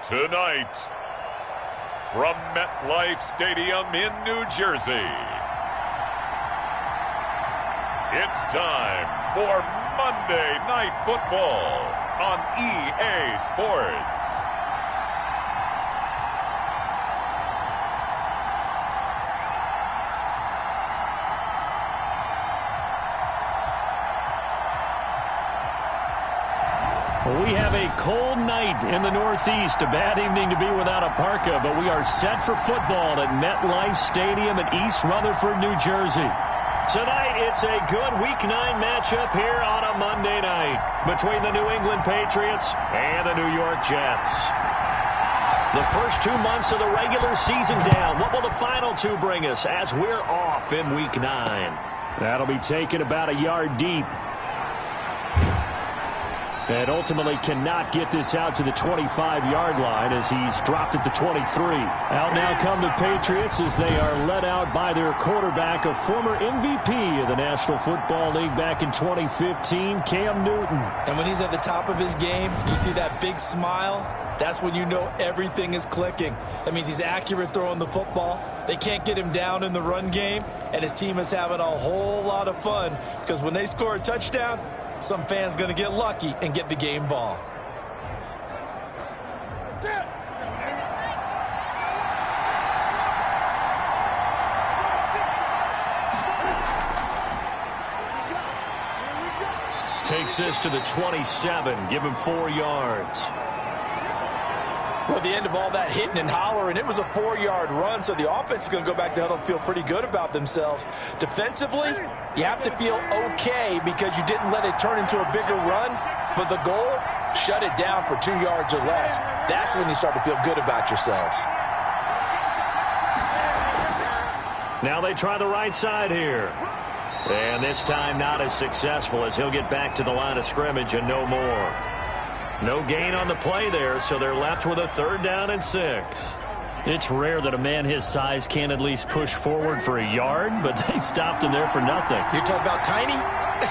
Tonight, from MetLife Stadium in New Jersey, it's time for Monday Night Football on EA Sports. We have a cold night in the Northeast. A bad evening to be without a parka, but we are set for football at MetLife Stadium in East Rutherford, New Jersey. Tonight, it's a good Week 9 matchup here on a Monday night between the New England Patriots and the New York Jets. The first 2 months of the regular season down. What will the final two bring us as we're off in Week 9? That'll be taken about a yard deep. And ultimately cannot get this out to the 25-yard line as he's dropped at the 23. Out now come the Patriots as they are led out by their quarterback, a former MVP of the National Football League back in 2015, Cam Newton. And when he's at the top of his game, you see that big smile. That's when you know everything is clicking. That means he's accurate throwing the football. They can't get him down in the run game, and his team is having a whole lot of fun because when they score a touchdown, some fan's going to get lucky and get the game ball. Takes this to the 27. Give him 4 yards. Well, at the end of all that hitting and hollering, it was a 4-yard run, so the offense is going to go back to huddle and feel pretty good about themselves. Defensively, you have to feel okay because you didn't let it turn into a bigger run, but the goal, shut it down for 2 yards or less. That's when you start to feel good about yourselves. Now they try the right side here. And this time not as successful as he'll get back to the line of scrimmage and no more. No gain on the play there, so they're left with a 3rd down and 6. It's rare that a man his size can't at least push forward for a yard, but they stopped him there for nothing. You're talking about tiny?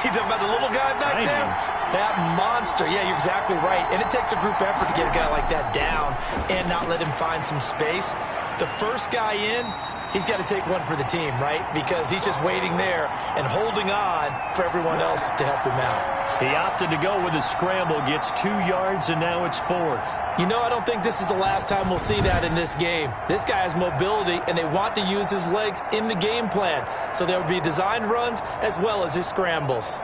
You're talking about the little guy back there? That monster. Yeah, you're exactly right. And it takes a group effort to get a guy like that down and not let him find some space. The first guy in, he's got to take one for the team, right? Because he's just waiting there and holding on for everyone else to help him out. He opted to go with a scramble, gets 2 yards, and now it's 4th. You know, I don't think this is the last time we'll see that in this game. This guy has mobility, and they want to use his legs in the game plan. So there will be designed runs as well as his scrambles.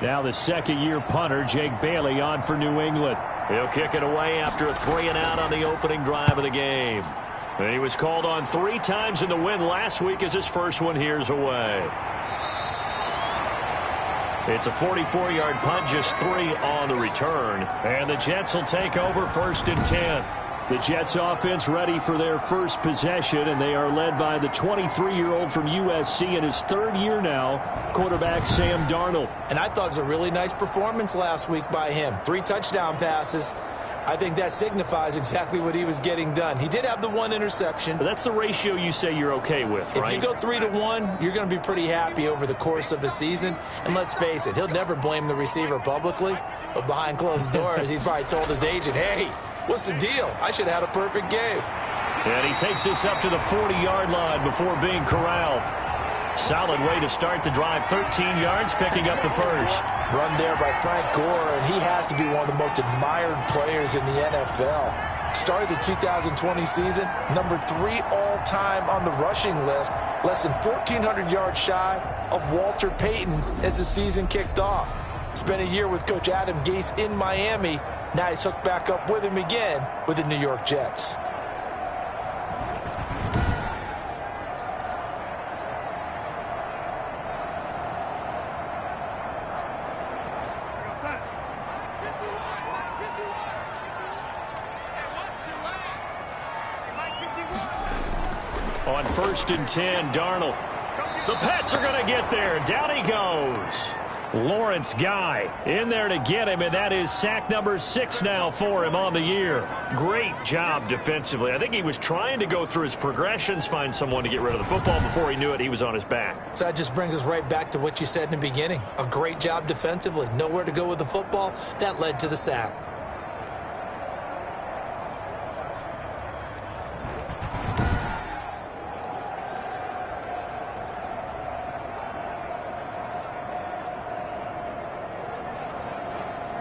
Now the second-year punter, Jake Bailey, on for New England. He'll kick it away after a 3-and-out on the opening drive of the game. And he was called on 3 times in the win last week as his first one here's away. It's a 44-yard punt, just 3 on the return. And the Jets will take over 1st and 10. The Jets offense ready for their first possession, and they are led by the 23-year-old from USC in his 3rd year now, quarterback Sam Darnold. And I thought it was a really nice performance last week by him. 3 touchdown passes. I think that signifies exactly what he was getting done. He did have the 1 interception. But that's the ratio you say you're okay with, right? If you go 3-1, you're going to be pretty happy over the course of the season. And let's face it, he'll never blame the receiver publicly. But behind closed doors, he probably told his agent, hey, what's the deal? I should have had a perfect game. And he takes this up to the 40-yard line before being corralled. Solid way to start the drive. 13 yards, picking up the first. Run there by Frank Gore, and he has to be one of the most admired players in the NFL. Started the 2020 season, number 3 all-time on the rushing list, less than 1,400 yards shy of Walter Payton as the season kicked off. Spent a year with Coach Adam Gase in Miami. Now he's hooked back up with him again with the New York Jets. On 1st and 10, Darnold. The Pats are going to get there. Down he goes. Lawrence Guy in there to get him, and that is sack number 6 now for him on the year. Great job defensively. I think he was trying to go through his progressions, find someone to get rid of the football. Before he knew it, he was on his back. So that just brings us right back to what you said in the beginning. A great job defensively. Nowhere to go with the football. That led to the sack.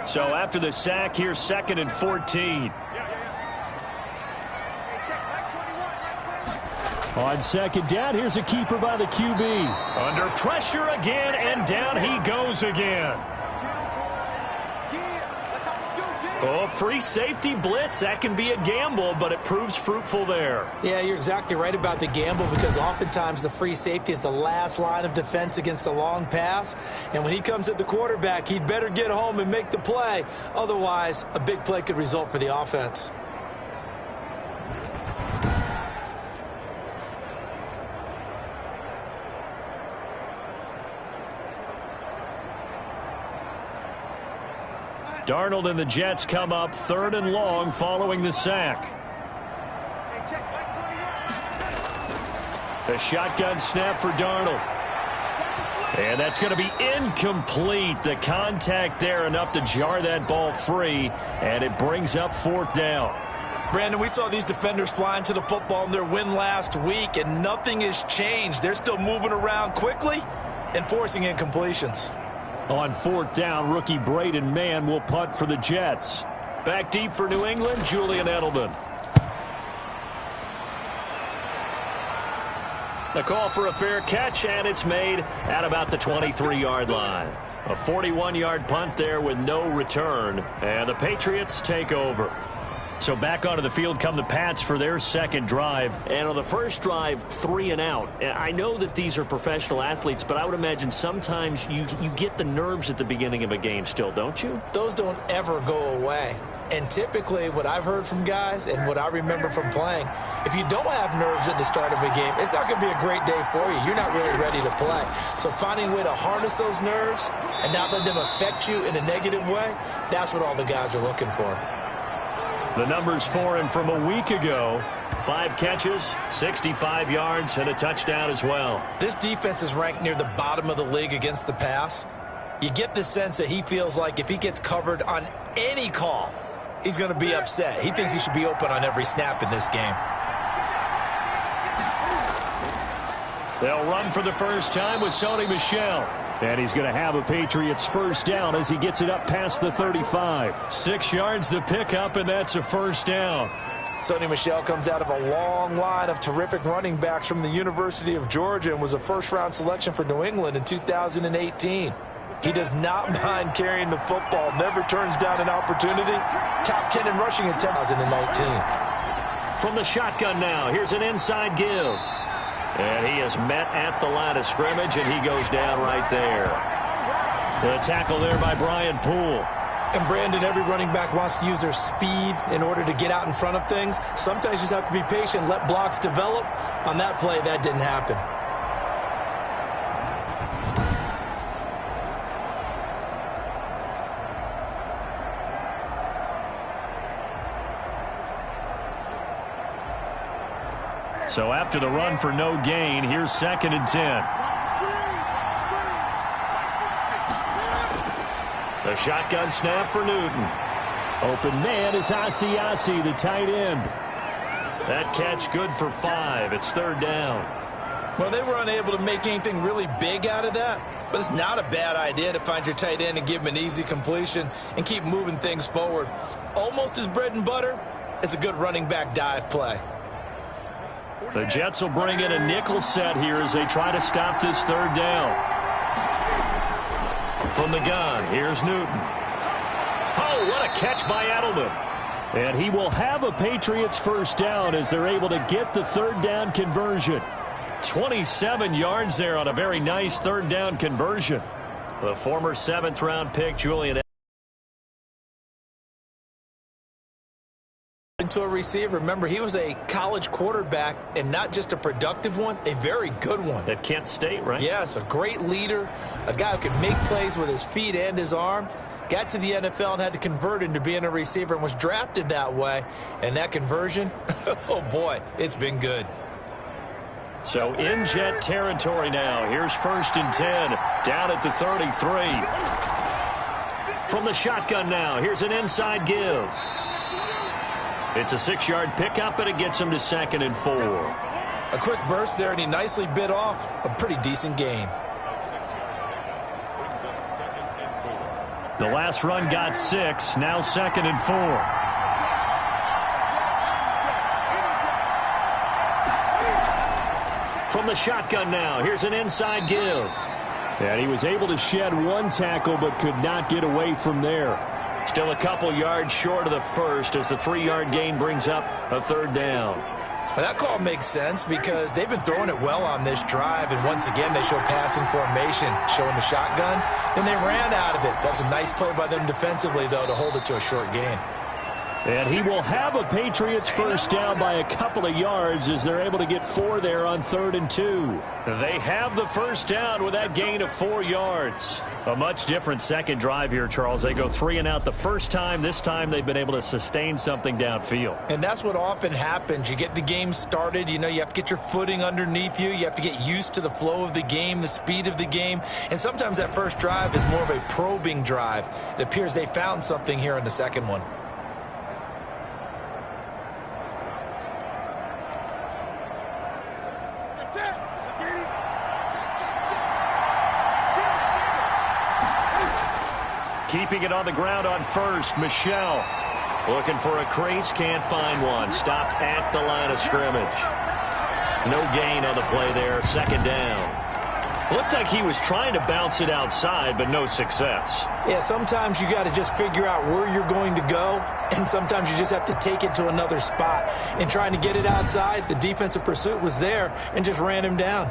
So after the sack, here's 2nd and 14. On 2nd down, here's a keeper by the QB. Under pressure again, and down he goes again. Oh, free safety blitz. That can be a gamble, but it proves fruitful there. Yeah, you're exactly right about the gamble, because oftentimes the free safety is the last line of defense against a long pass. And when he comes at the quarterback, he'd better get home and make the play. Otherwise, a big play could result for the offense. Darnold and the Jets come up 3rd and long following the sack. A shotgun snap for Darnold. And that's going to be incomplete. The contact there enough to jar that ball free, and it brings up 4th down. Brandon, we saw these defenders flying to the football in their win last week, and nothing has changed. They're still moving around quickly and forcing incompletions. On 4th down, rookie Braden Mann will punt for the Jets. Back deep for New England, Julian Edelman. The call for a fair catch, and it's made at about the 23-yard line. A 41-yard punt there with no return, and the Patriots take over. So back onto the field come the Pats for their 2nd drive. And on the first drive, 3 and out. I know that these are professional athletes, but I would imagine sometimes you get the nerves at the beginning of a game still, don't you? Those don't ever go away. And typically what I've heard from guys and what I remember from playing, if you don't have nerves at the start of a game, it's not going to be a great day for you. You're not really ready to play. So finding a way to harness those nerves and not let them affect you in a negative way, that's what all the guys are looking for. The numbers for him from a week ago: 5 catches, 65 yards, and a touchdown as well. This defense is ranked near the bottom of the league against the pass. You get the sense that he feels like if he gets covered on any call, he's going to be upset. He thinks he should be open on every snap in this game. They'll run for the first time with Sony Michel. And he's going to have a Patriots first down as he gets it up past the 35. 6 yards the pickup, and that's a first down. Sony Michel comes out of a long line of terrific running backs from the University of Georgia and was a first-round selection for New England in 2018. He does not mind carrying the football, never turns down an opportunity. Top 10 in rushing in 2019. From the shotgun now, here's an inside give. And he is met at the line of scrimmage, and he goes down right there. The tackle there by Brian Poole. And Brandon, every running back wants to use their speed in order to get out in front of things. Sometimes you just have to be patient, let blocks develop. On that play, that didn't happen. So after the run for no gain, here's 2nd and 10. The shotgun snap for Newton. Open man is Asiasi, the tight end. That catch good for 5. It's 3rd down. Well, they were unable to make anything really big out of that, but it's not a bad idea to find your tight end and give him an easy completion and keep moving things forward. Almost his bread and butter is a good running back dive play. The Jets will bring in a nickel set here as they try to stop this 3rd down. From the gun, here's Newton. Oh, what a catch by Edelman. And he will have a Patriots first down as they're able to get the 3rd down conversion. 27 yards there on a very nice 3rd down conversion. The former 7th-round pick, Julian into a receiver. Remember, he was a college quarterback, and not just a productive one, a very good one. At Kent State, right? Yes, a great leader, a guy who could make plays with his feet and his arm. Got to the NFL and had to convert into being a receiver and was drafted that way. And that conversion, oh boy, it's been good. So in jet territory now. Here's 1st and 10. Down at the 33. From the shotgun now. Here's an inside give. It's a 6-yard pickup, and it gets him to 2nd and 4. A quick burst there, and he nicely bit off a pretty decent gain. The last run got 6. Now 2nd and 4. From the shotgun now, here's an inside give. And he was able to shed 1 tackle but could not get away from there. Still a couple yards short of the first as the 3-yard gain brings up a 3rd down. Well, that call makes sense because they've been throwing it well on this drive, and once again they show passing formation, showing the shotgun. Then they ran out of it. That's a nice play by them defensively, though, to hold it to a short gain. And he will have a Patriots first down by a couple of yards as they're able to get 4 there on 3rd and 2. They have the first down with that gain of 4 yards. A much different second drive here, Charles. They go 3 and out the first time. This time they've been able to sustain something downfield. And that's what often happens. You get the game started. You know, you have to get your footing underneath you. You have to get used to the flow of the game, the speed of the game. And sometimes that first drive is more of a probing drive. It appears they found something here in the second one. Keeping it on the ground on first, Michelle. Looking for a crease, can't find one. Stopped at the line of scrimmage. No gain on the play there, 2nd down. Looked like he was trying to bounce it outside, but no success. Yeah, sometimes you got to just figure out where you're going to go, and sometimes you just have to take it to another spot. And trying to get it outside, the defensive pursuit was there and just ran him down.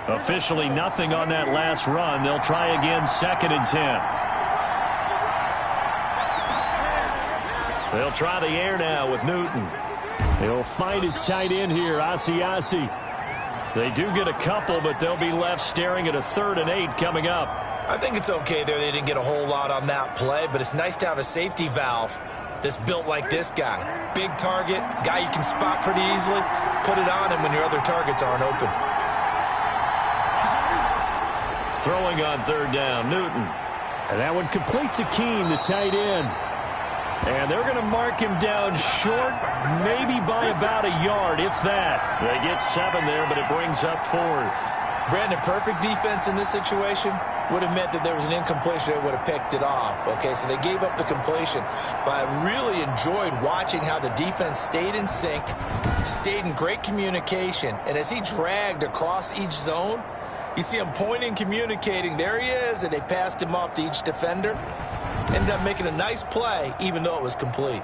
Officially nothing on that last run. They'll try again, 2nd and 10. They'll try the air now with Newton. He'll find his tight end here, Asiasi. They do get a couple, but they'll be left staring at a 3rd and 8 coming up. I think it's okay there. They didn't get a whole lot on that play, but it's nice to have a safety valve that's built like this guy. Big target, guy you can spot pretty easily. Put it on him when your other targets aren't open. Throwing on 3rd down, Newton. And that one complete to Keene, the tight end. And they're going to mark him down short, maybe by about a yard, if that. They get 7 there, but it brings up 4th. Brandon, perfect defense in this situation would have meant that there was an incompletion that would have picked it off. Okay, so they gave up the completion. But I really enjoyed watching how the defense stayed in sync, stayed in great communication. And as he dragged across each zone, you see him pointing, communicating. There he is, and they passed him off to each defender. Ended up making a nice play, even though it was complete.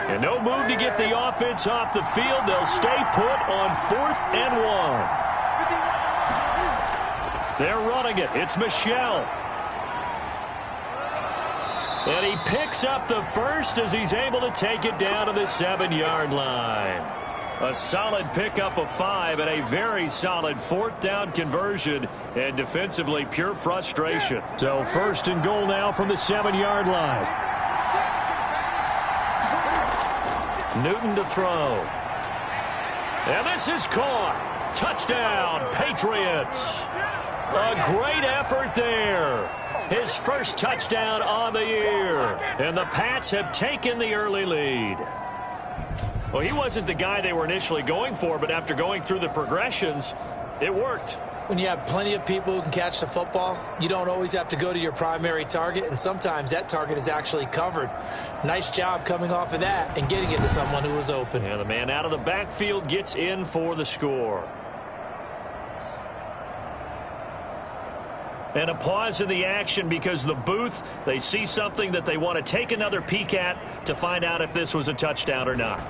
And no move to get the offense off the field. They'll stay put on 4th and 1. They're running it. It's Michelle. And he picks up the first as he's able to take it down to the 7-yard line. A solid pickup of 5 and a very solid 4th down conversion. And defensively, pure frustration. So 1st and goal now from the 7-yard line. Newton to throw. And this is caught. Touchdown, Patriots. A great effort there. His first touchdown on the year. And the Pats have taken the early lead. Well, he wasn't the guy they were initially going for, but after going through the progressions, it worked. When you have plenty of people who can catch the football, you don't always have to go to your primary target, and sometimes that target is actually covered. Nice job coming off of that and getting it to someone who was open. And the man out of the backfield gets in for the score. And a pause in the action because the booth, they see something that they want to take another peek at to find out if this was a touchdown or not.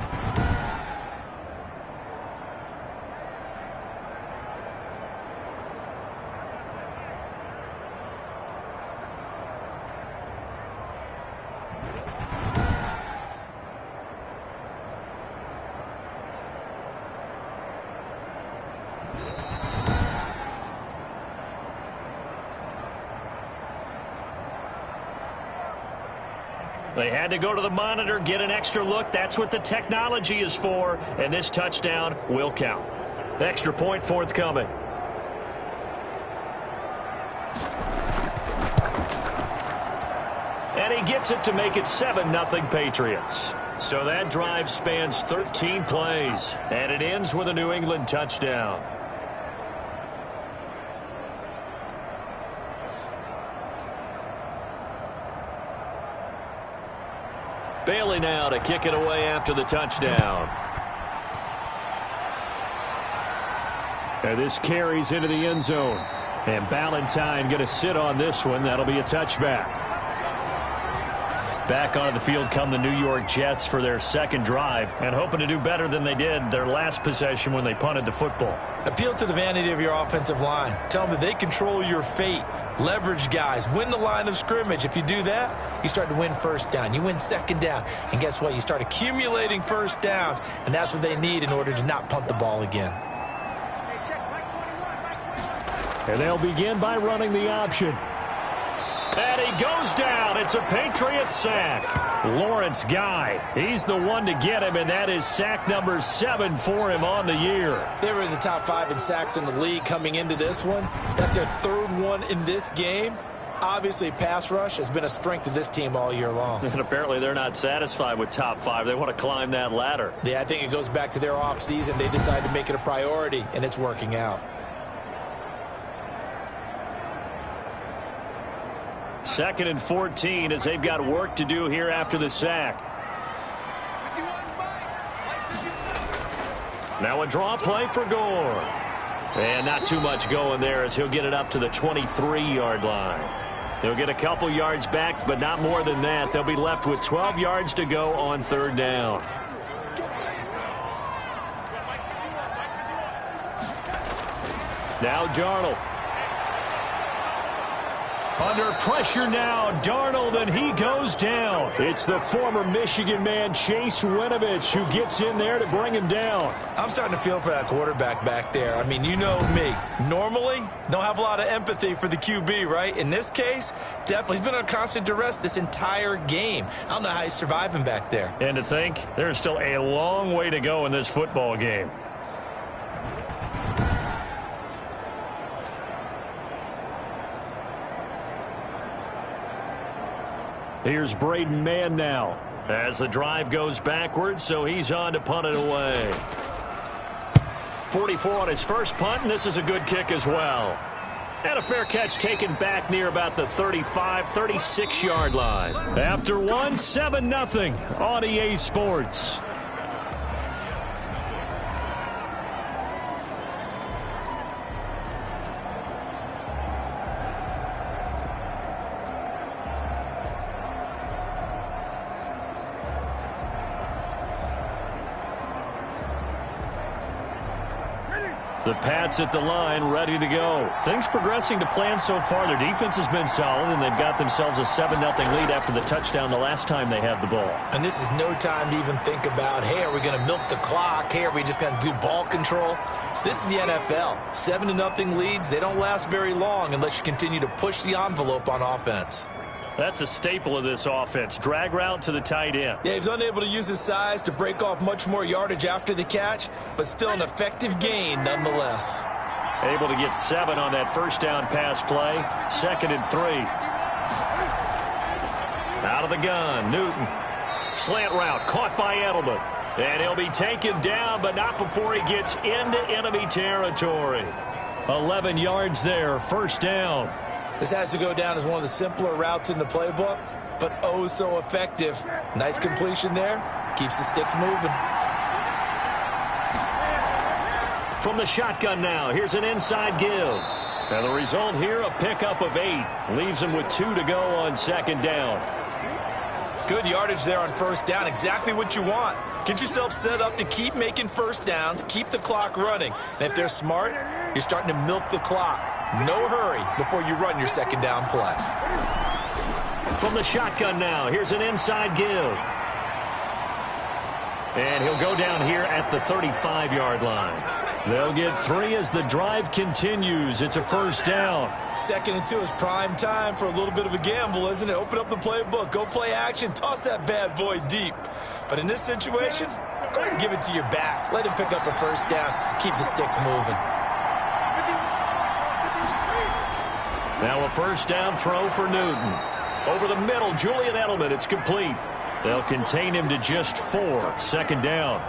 They had to go to the monitor, get an extra look. That's what the technology is for, and this touchdown will count. Extra point forthcoming. And he gets it to make it 7-0 Patriots. So that drive spans 13 plays, and it ends with a New England touchdown. Bailey now to kick it away after the touchdown. And this carries into the end zone. And Ballantyne going to sit on this one. That'll be a touchback. Back onto the field come the N.Y.J Jets for their second drive, and hoping to do better than they did their last possession when they punted the football. Appeal to the vanity of your offensive line. Tell them that they control your fate. Leverage guys. Win the line of scrimmage. If you do that, you start to win first down. You win second down. And guess what? You start accumulating first downs, and that's what they need in order to not punt the ball again. And they'll begin by running the option. And he goes down. It's a Patriots sack. Lawrence Guy, he's the one to get him, and that is sack number 7 for him on the year. They were in the top 5 in sacks in the league coming into this one. That's their third one in this game. Obviously, pass rush has been a strength of this team all year long. And apparently they're not satisfied with top 5. They want to climb that ladder. Yeah, I think it goes back to their offseason. They decided to make it a priority, and it's working out. 2nd and 14 as they've got work to do here after the sack. Now a draw play for Gore. And not too much going there as he'll get it up to the 23-yard line. They'll get a couple yards back, but not more than that. They'll be left with 12 yards to go on 3rd down. Now Darnold. Under pressure now, Darnold, and he goes down. It's the former Michigan man, Chase Winovich, who gets in there to bring him down. I'm starting to feel for that quarterback back there. I mean, you know me. Normally, don't have a lot of empathy for the QB, right? In this case, definitely. He's been under constant duress this entire game. I don't know how he's surviving back there. And to think, there's still a long way to go in this football game. Here's Braden Mann now as the drive goes backwards, so he's on to punt it away. 44 on his first punt, and this is a good kick as well. And a fair catch taken back near about the 35, 36-yard line. After one, 7-0 on EA Sports. The Pats at the line, ready to go. Things progressing to plan so far. Their defense has been solid, and they've got themselves a 7-0 lead after the touchdown the last time they had the ball. And this is no time to even think about, hey, are we going to milk the clock? Hey, are we just going to do ball control? This is the NFL. 7-0 leads, they don't last very long unless you continue to push the envelope on offense. That's a staple of this offense. Drag route to the tight end. Yeah, he's unable to use his size to break off much more yardage after the catch, but still an effective gain nonetheless. Able to get 7 on that first down pass play. 2nd and 3. Out of the gun, Newton. Slant route caught by Edelman. And he'll be taken down, but not before he gets into enemy territory. 11 yards there, first down. This has to go down as one of the simpler routes in the playbook, but oh so effective. Nice completion there. Keeps the sticks moving. From the shotgun now, here's an inside give. And the result here, a pickup of 8. Leaves him with 2 to go on 2nd down. Good yardage there on first down. Exactly what you want. Get yourself set up to keep making first downs, keep the clock running. And if they're smart, you're starting to milk the clock. No hurry before you run your 2nd down play. From the shotgun now, here's an inside give. And he'll go down here at the 35-yard line. They'll get 3 as the drive continues. It's a first down. 2nd and 2 is prime time for a little bit of a gamble, isn't it? Open up the playbook, go play action, toss that bad boy deep. But in this situation, go ahead and give it to your back. Let him pick up a first down. Keep the sticks moving. Now a first down throw for Newton. Over the middle, Julian Edelman. It's complete. They'll contain him to just 4. 2nd down.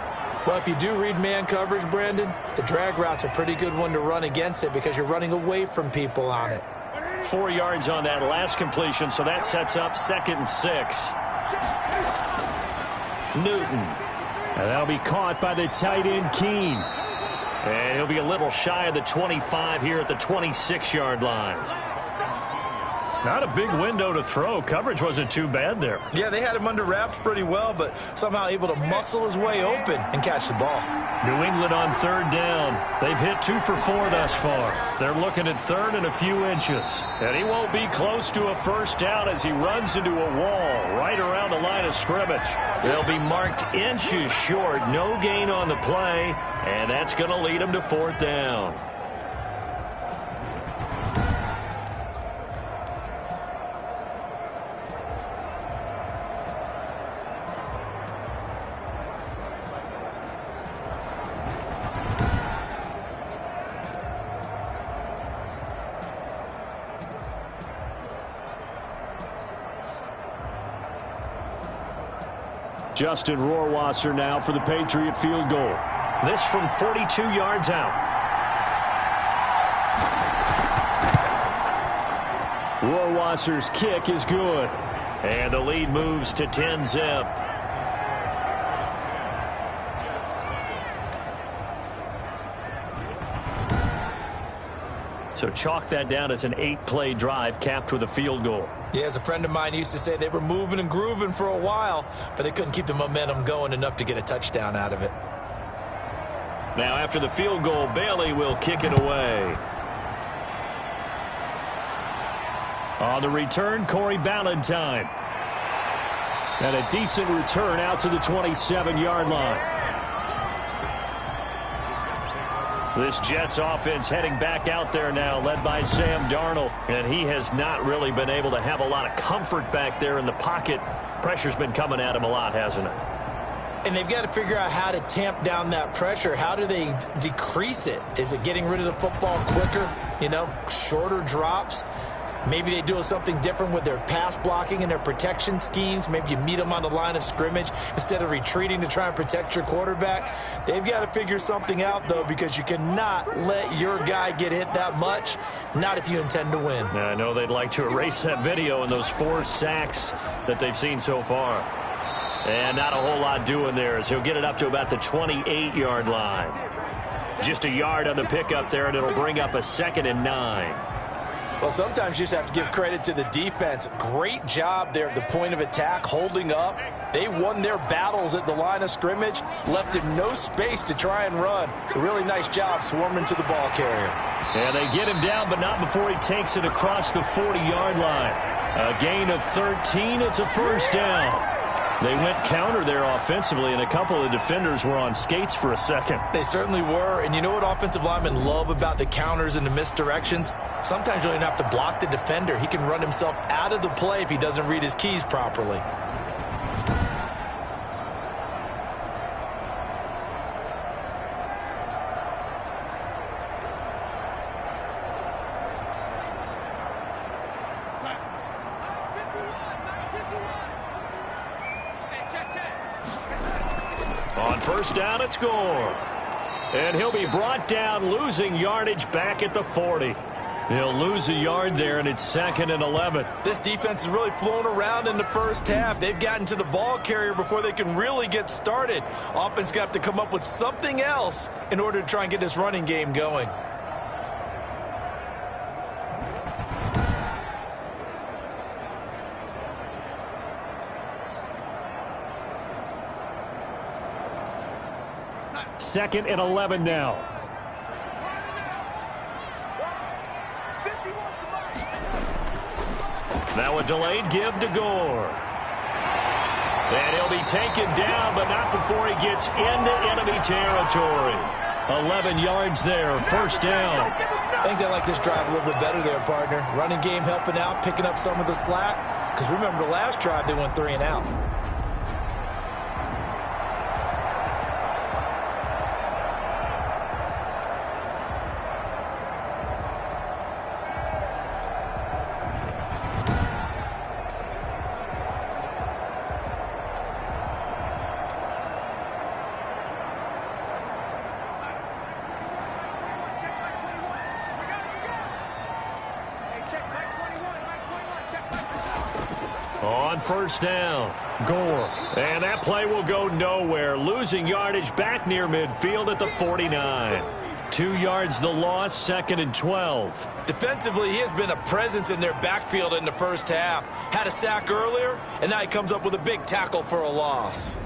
Well, if you do read man coverage, Brandon, the drag route's a pretty good one to run against it because you're running away from people on it. 4 yards on that last completion, so that sets up 2nd and 6. Newton. And that'll be caught by the tight end, Keene. And he'll be a little shy of the 25 here at the 26-yard line. Not a big window to throw. Coverage wasn't too bad there. Yeah, they had him under wraps pretty well, but somehow able to muscle his way open and catch the ball. New England on 3rd down. They've hit 2 for 4 thus far. They're looking at 3rd and a few inches. And he won't be close to a first down as he runs into a wall right around the line of scrimmage. They'll be marked inches short. No gain on the play, and that's going to lead them to 4th down. Justin Rohrwasser now for the Patriot field goal. This from 42 yards out. Rohrwasser's kick is good. And the lead moves to 10-zip. So chalk that down as an 8-play drive capped with a field goal. Yeah, as a friend of mine used to say, they were moving and grooving for a while, but they couldn't keep the momentum going enough to get a touchdown out of it. Now after the field goal, Bailey will kick it away. On the return, Corey Ballantyne. And a decent return out to the 27-yard line. This Jets offense heading back out there now, led by Sam Darnold. And he has not really been able to have a lot of comfort back there in the pocket. Pressure's been coming at him a lot, hasn't it? And they've got to figure out how to tamp down that pressure. How do they decrease it? Is it getting rid of the football quicker? You know, shorter drops? Maybe they do something different with their pass blocking and their protection schemes. Maybe you meet them on the line of scrimmage instead of retreating to try and protect your quarterback. They've got to figure something out, though, because you cannot let your guy get hit that much, not if you intend to win. Now, I know they'd like to erase that video and those 4 sacks that they've seen so far. And not a whole lot doing there as he'll get it up to about the 28-yard line. Just a yard on the pickup there, and it'll bring up a 2nd and 9. Well, sometimes you just have to give credit to the defense. Great job there at the point of attack, holding up. They won their battles at the line of scrimmage, left him no space to try and run. A really nice job swarming to the ball carrier. And they get him down, but not before he takes it across the 40-yard line. A gain of 13. It's a first down. They went counter there offensively, and a couple of defenders were on skates for a second. They certainly were, and you know what offensive linemen love about the counters and the misdirections? Sometimes you don't even have to block the defender. He can run himself out of the play if he doesn't read his keys properly. On first down, it's Gore. And he'll be brought down, losing yardage back at the 40. He'll lose a yard there, and it's 2nd and 11. This defense is really flown around in the first half. They've gotten to the ball carrier before they can really get started. Offense got to come up with something else in order to try and get this running game going. Second and 11 now. Now a delayed give to Gore. And he'll be taken down, but not before he gets into enemy territory. 11 yards there, first down. I think they like this drive a little bit better there, partner. Running game helping out, picking up some of the slack. Because remember the last drive, they went 3 and out. On first down, Gore. And that play will go nowhere. Losing yardage back near midfield at the 49. 2 yards the loss, 2nd and 12. Defensively, he has been a presence in their backfield in the first half. Had a sack earlier, and now he comes up with a big tackle for a loss.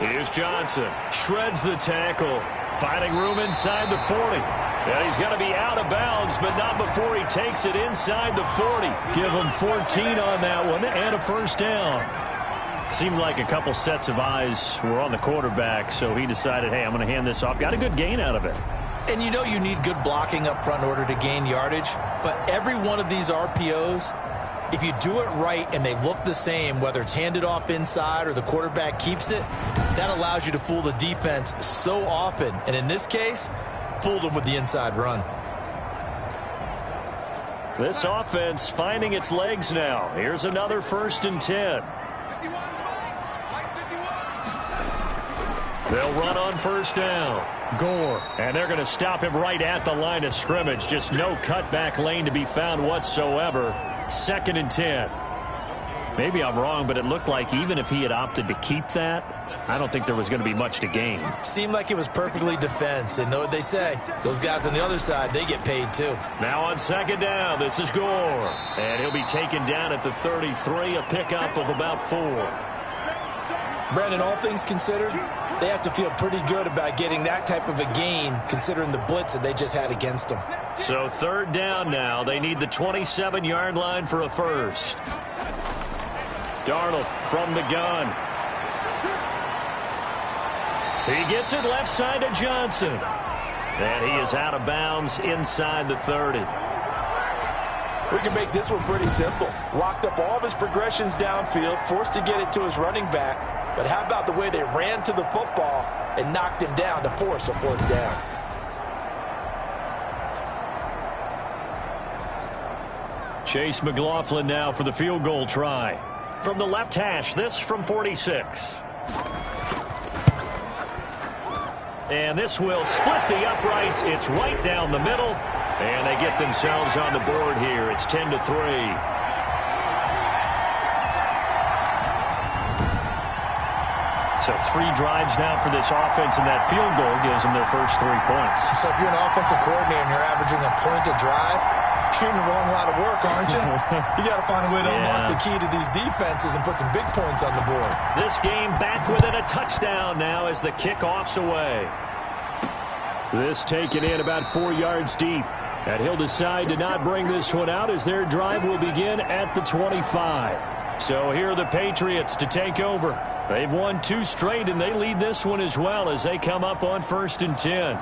Here's Johnson. Shreds the tackle. Finding room inside the 40. And he's going to be out of bounds, but not before he takes it inside the 40. Give him 14 on that one and a first down. Seemed like a couple sets of eyes were on the quarterback, so he decided, hey, I'm going to hand this off. Got a good gain out of it. And you know you need good blocking up front in order to gain yardage. But every one of these RPOs, if you do it right and they look the same, whether it's handed off inside or the quarterback keeps it, that allows you to fool the defense so often. And in this case, fooled them with the inside run. This offense finding its legs now. Here's another 1st and 10. They'll run on first down. Gore. And they're going to stop him right at the line of scrimmage. Just no cutback lane to be found whatsoever. 2nd and 10. Maybe I'm wrong, but it looked like even if he had opted to keep that, I don't think there was going to be much to gain. Seemed like it was perfectly defense. And know what they say? Those guys on the other side, they get paid too. Now on 2nd down, this is Gore. And he'll be taken down at the 33, a pickup of about 4. Brandon, all things considered, they have to feel pretty good about getting that type of a gain considering the blitz that they just had against them. So 3rd down now. They need the 27-yard line for a first. Darnold from the gun. He gets it left side to Johnson. And he is out of bounds inside the 30. We can make this one pretty simple. Locked up all of his progressions downfield, forced to get it to his running back. But how about the way they ran to the football and knocked him down to force a 4th down? Chase McLaughlin now for the field goal try. From the left hash, this from 46. And this will split the uprights. It's right down the middle. And they get themselves on the board here. It's 10-3. So 3 drives now for this offense, and that field goal gives them their first 3 points. So if you're an offensive coordinator and you're averaging a point a drive, you're in a long line of work, aren't you? You got to find a way to unlock the key to these defenses and put some big points on the board. This game back within a touchdown now as the kickoff's away. This taken in about 4 yards deep. And he'll decide to not bring this one out as their drive will begin at the 25. So here are the Patriots to take over. They've won 2 straight, and they lead this one as well as they come up on 1st and 10.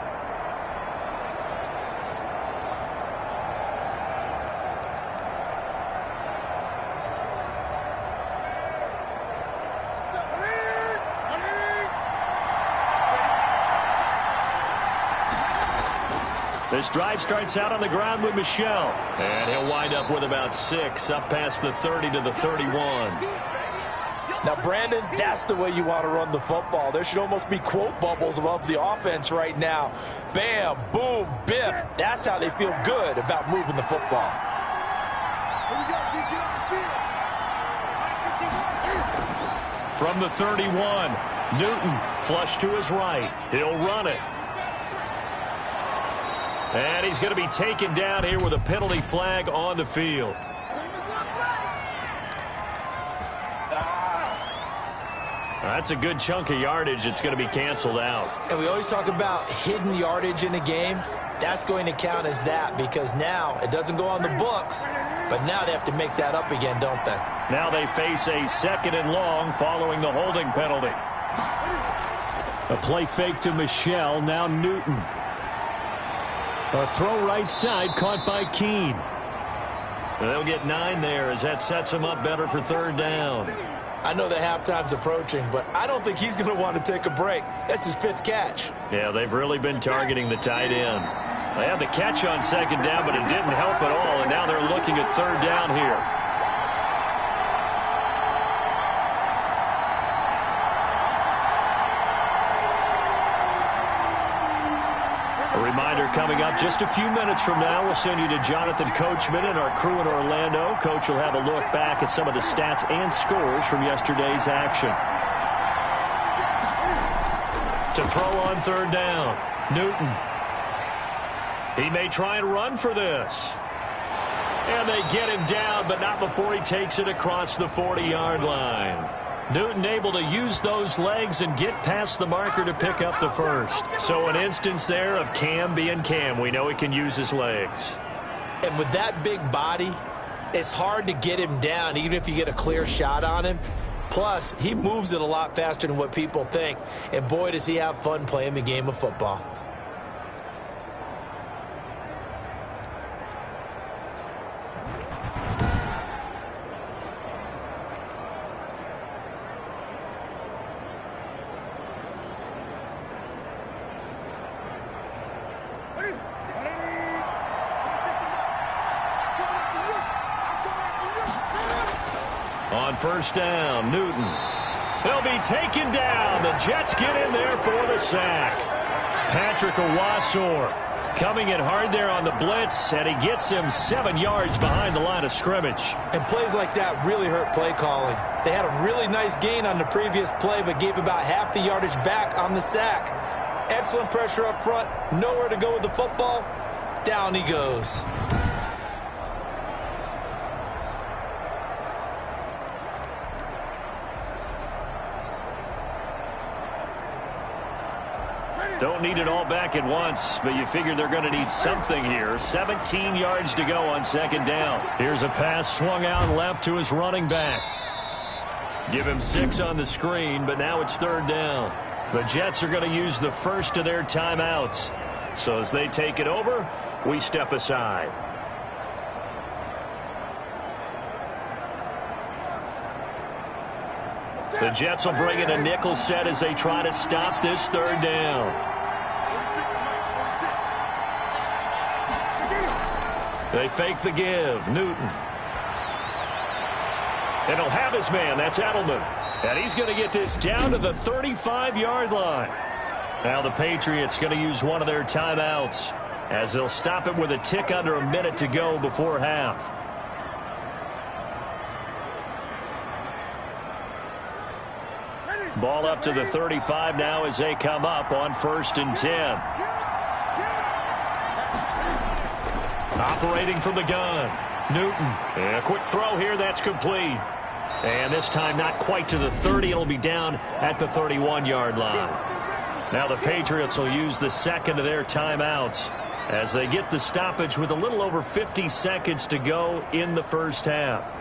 This drive starts out on the ground with Michel. And he'll wind up with about 6 up past the 30 to the 31. Now, Brandon, that's the way you want to run the football. There should almost be quote bubbles above the offense right now. Bam, boom, biff. That's how they feel good about moving the football. From the 31, Newton flush to his right. He'll run it. And he's going to be taken down here with a penalty flag on the field. That's a good chunk of yardage. It's going to be canceled out. And we always talk about hidden yardage in a game. That's going to count as that because now it doesn't go on the books, but now they have to make that up again, don't they? Now they face a 2nd and long following the holding penalty. A play fake to Michelle, now Newton. A throw right side caught by Keene. They'll get 9 there as that sets them up better for 3rd down. I know that halftime's approaching, but I don't think he's going to want to take a break. That's his 5th catch. Yeah, they've really been targeting the tight end. They had the catch on 2nd down, but it didn't help at all, and now they're looking at 3rd down here. A reminder coming up just a few minutes from now, we'll send you to Jonathan Coachman and our crew in Orlando. Coach will have a look back at some of the stats and scores from yesterday's action. To throw on 3rd down, Newton. He may try and run for this. And they get him down, but not before he takes it across the 40-yard line. Newton able to use those legs and get past the marker to pick up the 1st. So an instance there of Cam being Cam. We know he can use his legs. And with that big body, it's hard to get him down even if you get a clear shot on him. Plus, he moves it a lot faster than what people think. And boy, does he have fun playing the game of football. On 1st down, Newton. He'll be taken down. The Jets get in there for the sack. Patrick Owasor coming in hard there on the blitz, and he gets him 7 yards behind the line of scrimmage. And plays like that really hurt play calling. They had a really nice gain on the previous play, but gave about half the yardage back on the sack. Excellent pressure up front. Nowhere to go with the football. Down he goes. Don't need it all back at once, but you figure they're going to need something here. 17 yards to go on 2nd down. Here's a pass swung out left to his running back. Give him 6 on the screen, but now it's 3rd down. The Jets are going to use the first of their timeouts. So as they take it over, we step aside. The Jets will bring in a nickel set as they try to stop this 3rd down. They fake the give. Newton. And he'll have his man. That's Edelman. And he's going to get this down to the 35-yard line. Now the Patriots going to use one of their timeouts as they'll stop it with a tick under a minute to go before half. Ball up to the 35 now as they come up on 1st and 10. Operating from the gun, Newton. And a quick throw here, that's complete. And this time not quite to the 30. It'll be down at the 31-yard line. Now the Patriots will use the 2nd of their timeouts as they get the stoppage with a little over 50 seconds to go in the 1st half.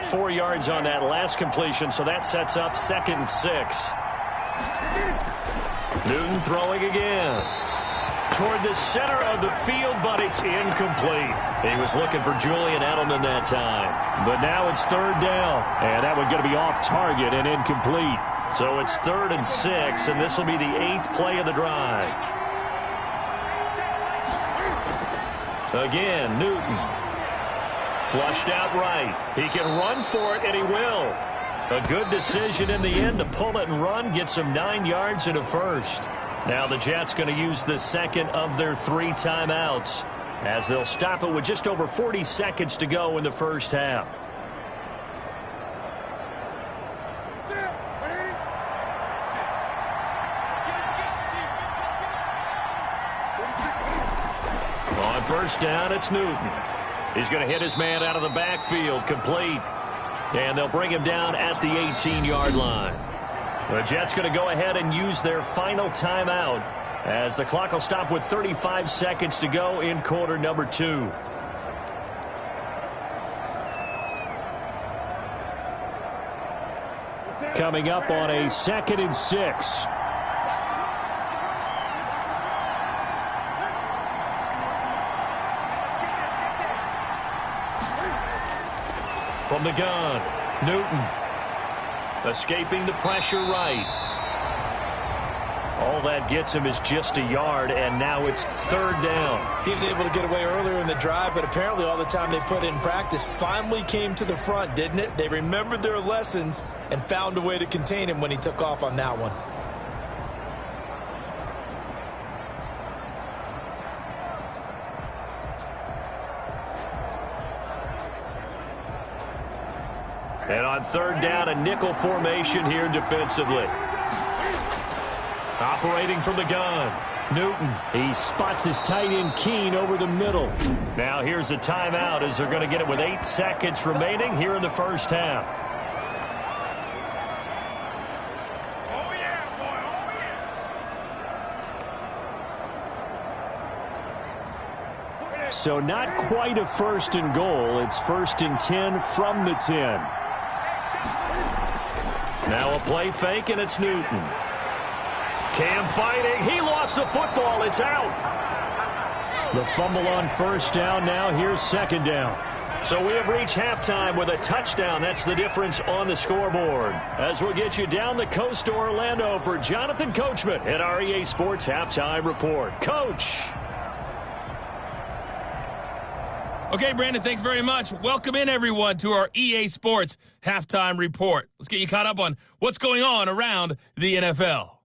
4 yards on that last completion, so that sets up 2nd and 6. Newton throwing again. Toward the center of the field, but it's incomplete. He was looking for Julian Edelman that time. But now it's 3rd down, and that one's going to be off target and incomplete. So it's 3rd and 6, and this will be the 8th play of the drive. Again, Newton. Flushed out right. He can run for it, and he will. A good decision in the end to pull it and run. Gets him 9 yards and a 1st. Now the Jets going to use the 2nd of their 3 timeouts as they'll stop it with just over 40 seconds to go in the 1st half. On first down, it's Newton. He's going to hit his man out of the backfield, complete. And they'll bring him down at the 18-yard line. The Jets going to go ahead and use their final timeout as the clock will stop with 35 seconds to go in quarter number 2. Coming up on a 2nd and 6. From the gun, Newton. Escaping the pressure right. All that gets him is just a yard, and now it's 3rd down. He was able to get away earlier in the drive, but apparently all the time they put in practice finally came to the front, didn't it? They remembered their lessons and found a way to contain him when he took off on that one. And on 3rd down, a nickel formation here defensively. Operating from the gun, Newton. He spots his tight end Keene over the middle. Now here's a timeout as they're going to get it with 8 seconds remaining here in the first half. So not quite a 1st and goal. It's 1st and 10 from the 10. Now a play fake, and it's Newton. Cam fighting. He lost the football. It's out. The fumble on 1st down. Now here's 2nd down. So we have reached halftime with a touchdown. That's the difference on the scoreboard. As we'll get you down the coast to Orlando for Jonathan Coachman at our EA Sports Halftime Report. Coach. Okay, Brandon, thanks very much. Welcome in, everyone, to our EA Sports Halftime Report. Let's get you caught up on what's going on around the NFL.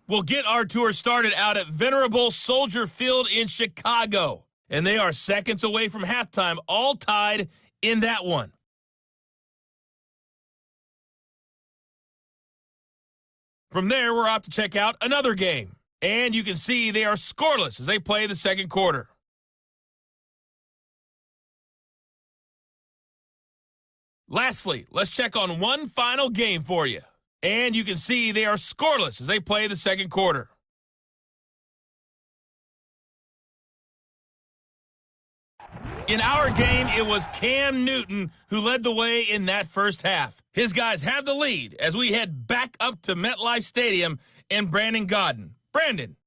We'll get our tour started out at Venerable Soldier Field in Chicago. And they are seconds away from halftime, all tied in that one. From there, we're off to check out another game. And you can see they are scoreless as they play the second quarter. Lastly, let's check on one final game for you. And you can see they are scoreless as they play the second quarter. In our game, it was Cam Newton who led the way in that first half. His guys have the lead as we head back up to MetLife Stadium and Brandon Godden. Brandon.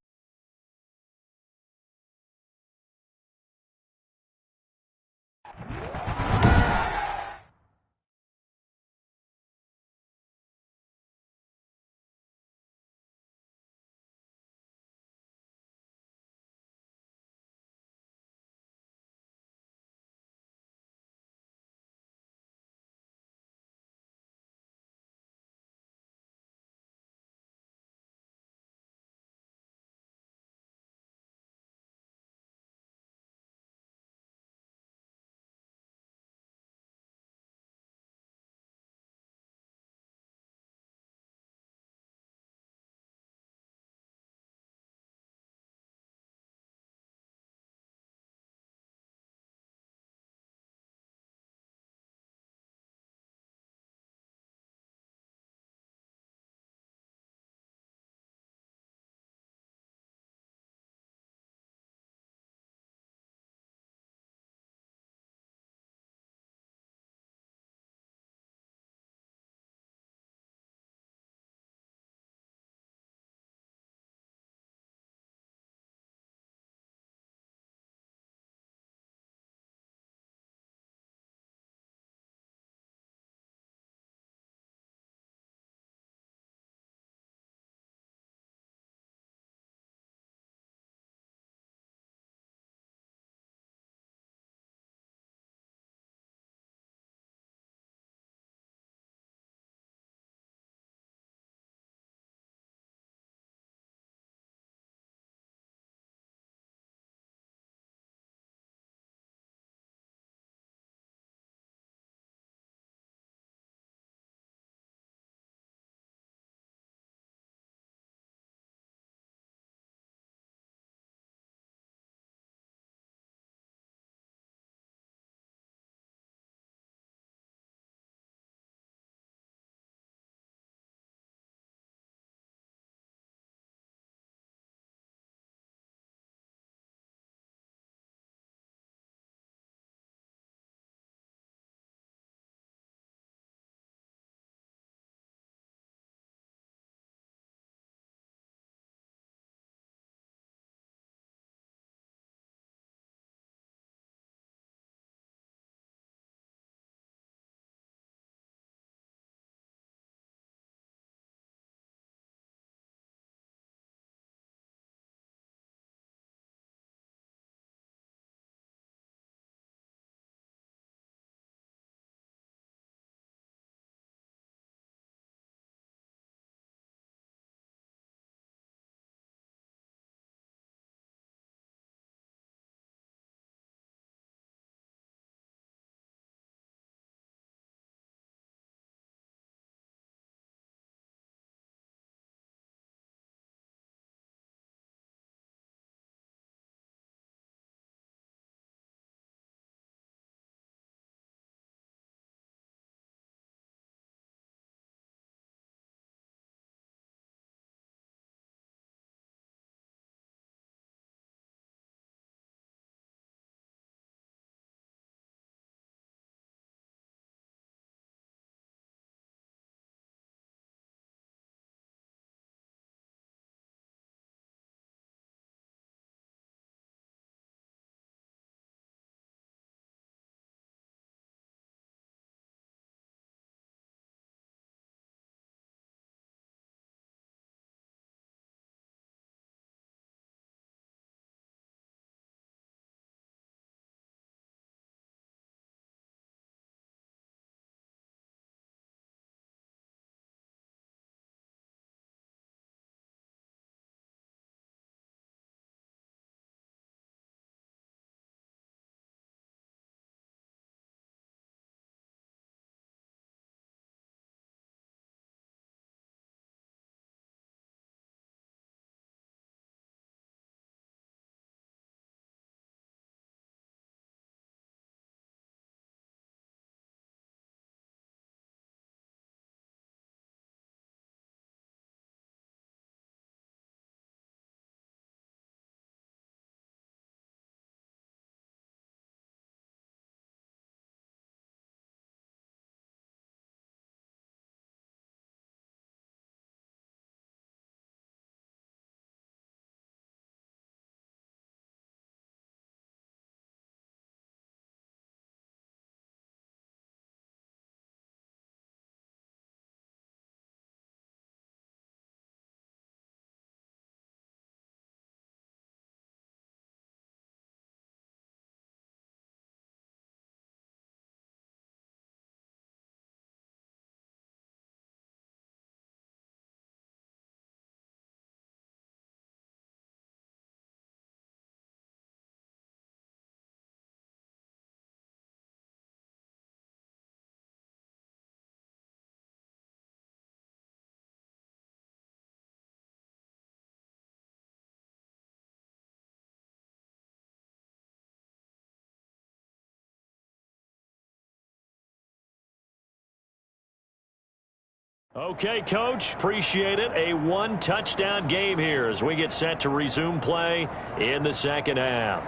Okay, Coach, appreciate it. A one-touchdown game here as we get set to resume play in the second half.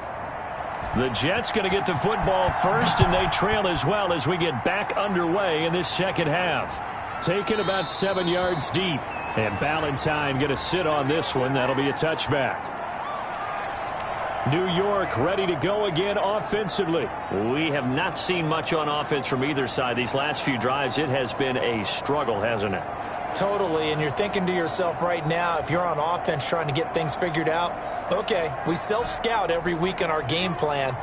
The Jets going to get the football first, and they trail as well as we get back underway in this second half. Taken about 7 yards deep, and Ballantyne going to sit on this one. That'll be a touchback. New York ready to go again offensively. We have not seen much on offense from either side. These last few drives, it has been a struggle, hasn't it? Totally, and you're thinking to yourself right now, if you're on offense trying to get things figured out, okay, we self-scout every week in our game plan.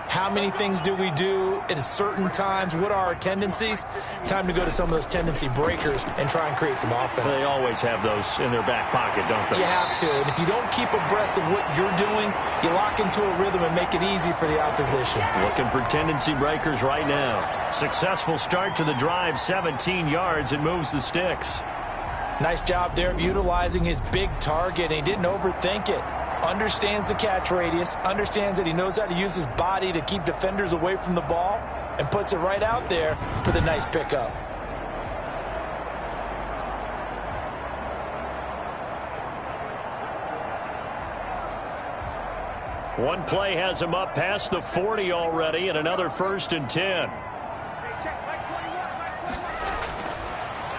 How many things do we do at certain times? What are our tendencies? Time to go to some of those tendency breakers and try and create some offense. They always have those in their back pocket, don't they? You have to, and if you don't keep abreast of what you're doing, you lock into a rhythm and make it easy for the opposition. Looking for tendency breakers right now. Successful start to the drive, 17 yards, and moves the sticks. Nice job there of utilizing his big target, and he didn't overthink it. Understands the catch radius, understands that he knows how to use his body to keep defenders away from the ball, and puts it right out there for the nice pickup. One play has him up past the 40 already, and another 1st and 10.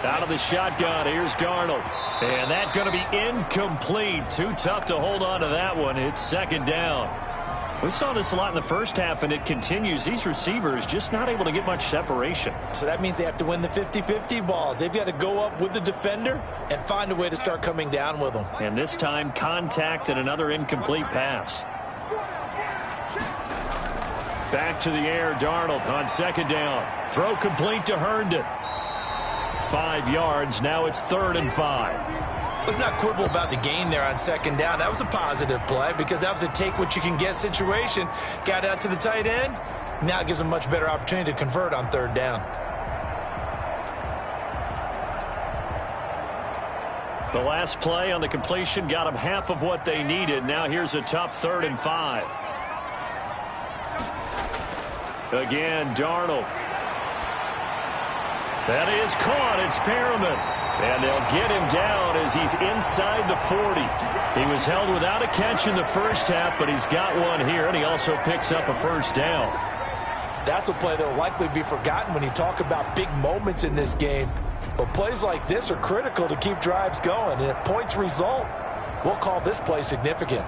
Out of the shotgun, here's Darnold. And that's going to be incomplete. Too tough to hold on to that one. It's second down. We saw this a lot in the first half, and it continues. These receivers just not able to get much separation. So that means they have to win the 50-50 balls. They've got to go up with the defender and find a way to start coming down with them. And this time, contact and another incomplete pass. Back to the air, Darnold on second down. Throw complete to Herndon. 5 yards. Now it's 3rd and 5. Let's not quibble about the gain there on second down. That was a positive play because that was a take-what-you-can-get situation. Got out to the tight end. Now it gives them much better opportunity to convert on 3rd down. The last play on the completion got them half of what they needed. Now here's a tough 3rd and 5. Again, Darnold. That is caught. It's Perriman. And they'll get him down as he's inside the 40. He was held without a catch in the first half, but he's got one here, and he also picks up a 1st down. That's a play that will likely be forgotten when you talk about big moments in this game. But plays like this are critical to keep drives going. And if points result, we'll call this play significant.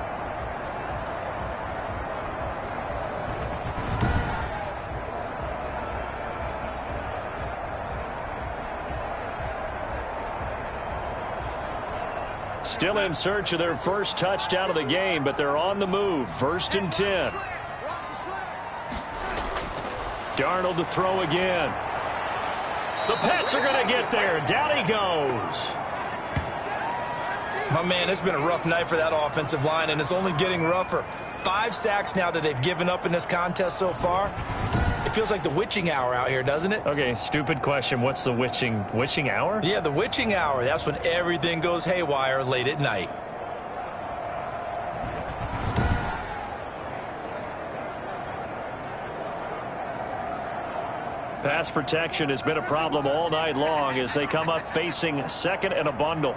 Still in search of their first touchdown of the game, but they're on the move. 1st and 10. Darnold to throw again. The Pats are going to get there. Down he goes. My man, it's been a rough night for that offensive line, and it's only getting rougher. 5 sacks now that they've given up in this contest so far. It feels like the witching hour out here, doesn't it? Okay, stupid question. What's the witching hour? Yeah, the witching hour. That's when everything goes haywire late at night. Pass protection has been a problem all night long as they come up facing 2nd and a bundle.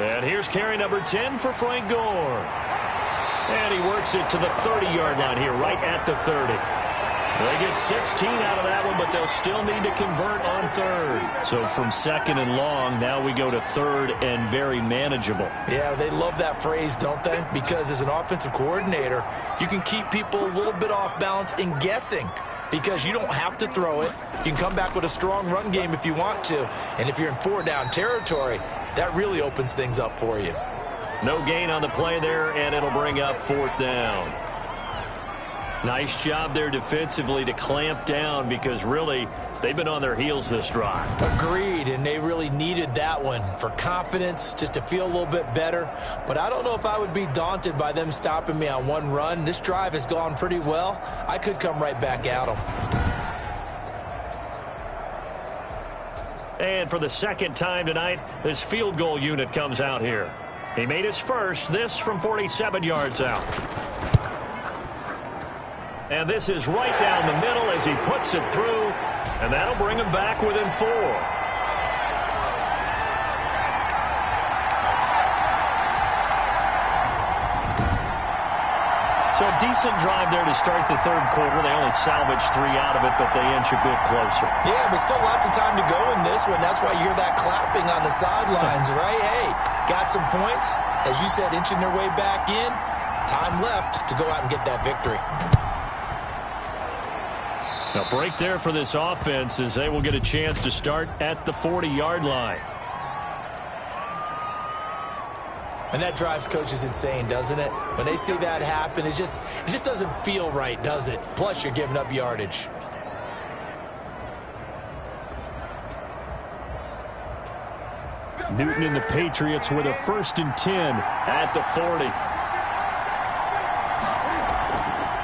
And here's carry number 10 for Frank Gore. And he works it to the 30-yard line here, right at the 30. They get 16 out of that one, but they'll still need to convert on 3rd. So from 2nd and long, now we go to 3rd and very manageable. Yeah, they love that phrase, don't they? Because as an offensive coordinator, you can keep people a little bit off balance and guessing because you don't have to throw it. You can come back with a strong run game if you want to. And if you're in 4-down territory, that really opens things up for you. No gain on the play there, and it'll bring up 4th down. Nice job there defensively to clamp down because really they've been on their heels this drive. Agreed, and they really needed that one for confidence, just to feel a little bit better. But I don't know if I would be daunted by them stopping me on one run. This drive has gone pretty well. I could come right back at them. And for the 2nd time tonight, this field goal unit comes out here. He made his first, this from 47 yards out. And this is right down the middle as he puts it through. And that'll bring him back within 4. So a decent drive there to start the third quarter. They only salvaged 3 out of it, but they inch a bit closer. Yeah, but still lots of time to go in this one. That's why you hear that clapping on the sidelines, right? Hey, got some points. As you said, inching their way back in. Time left to go out and get that victory. A break there for this offense as they will get a chance to start at the 40-yard line. And that drives coaches insane, doesn't it? When they see that happen, it just doesn't feel right, does it? Plus, you're giving up yardage. Newton and the Patriots with a 1st and 10 at the 40.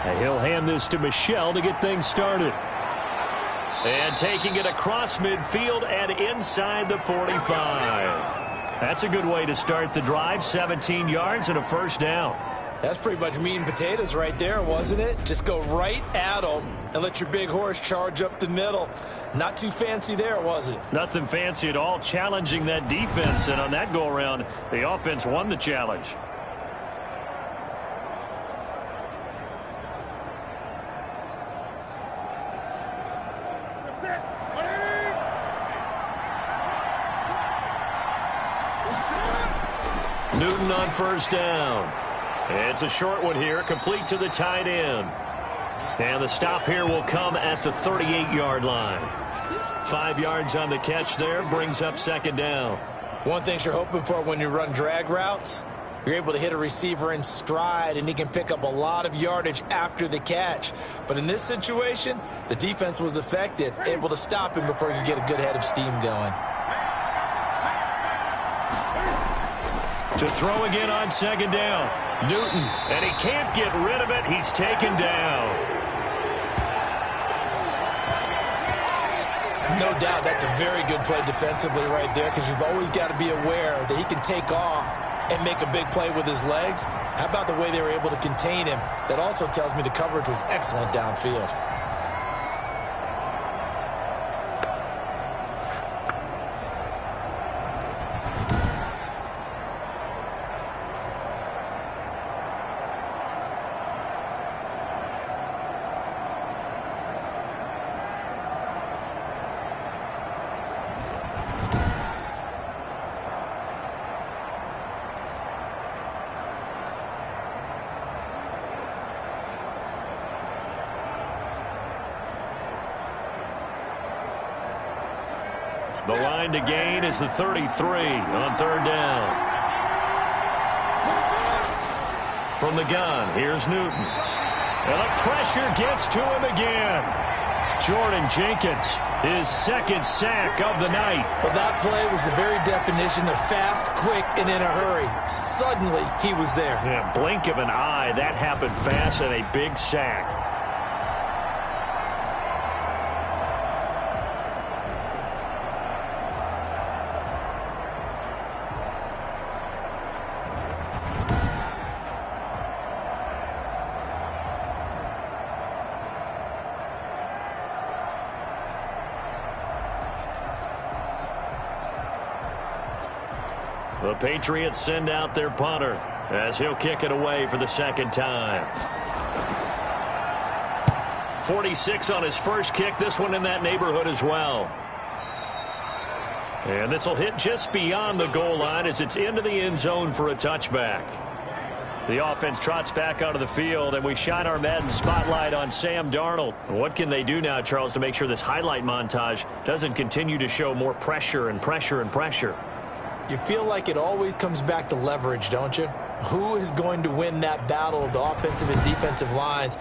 And he'll hand this to Michel to get things started. And taking it across midfield and inside the 45. That's a good way to start the drive. 17 yards and a 1st down. That's pretty much meat and potatoes right there, wasn't it? Just go right at them and let your big horse charge up the middle. Not too fancy there, was it? Nothing fancy at all, challenging that defense. And on that go-around, the offense won the challenge. Newton on 1st down. It's a short one here, complete to the tight end. And the stop here will come at the 38-yard line. 5 yards on the catch there, brings up 2nd down. One thing you're hoping for when you run drag routes, you're able to hit a receiver in stride, and he can pick up a lot of yardage after the catch. But in this situation, the defense was effective, able to stop him before he could get a good head of steam going. To throw again on 2nd down. Newton, and he can't get rid of it. He's taken down. No doubt that's a very good play defensively right there, because you've always got to be aware that he can take off and make a big play with his legs. How about the way they were able to contain him? That also tells me the coverage was excellent downfield. The line to gain is the 33 on 3rd down. From the gun, here's Newton. And the pressure gets to him again. Jordan Jenkins, his 2nd sack of the night. Well, that play was the very definition of fast, quick, and in a hurry. Suddenly, he was there. Yeah, blink of an eye, that happened fast, and a big sack. The Patriots send out their punter as he'll kick it away for the 2nd time. 46 on his first kick. This one in that neighborhood as well. And this will hit just beyond the goal line as it's into the end zone for a touchback. The offense trots back onto the field, and we shine our Madden spotlight on Sam Darnold. What can they do now, Charles, to make sure this highlight montage doesn't continue to show more pressure and pressure and pressure? You feel like it always comes back to leverage, don't you? Who is going to win that battle of the offensive and defensive lines?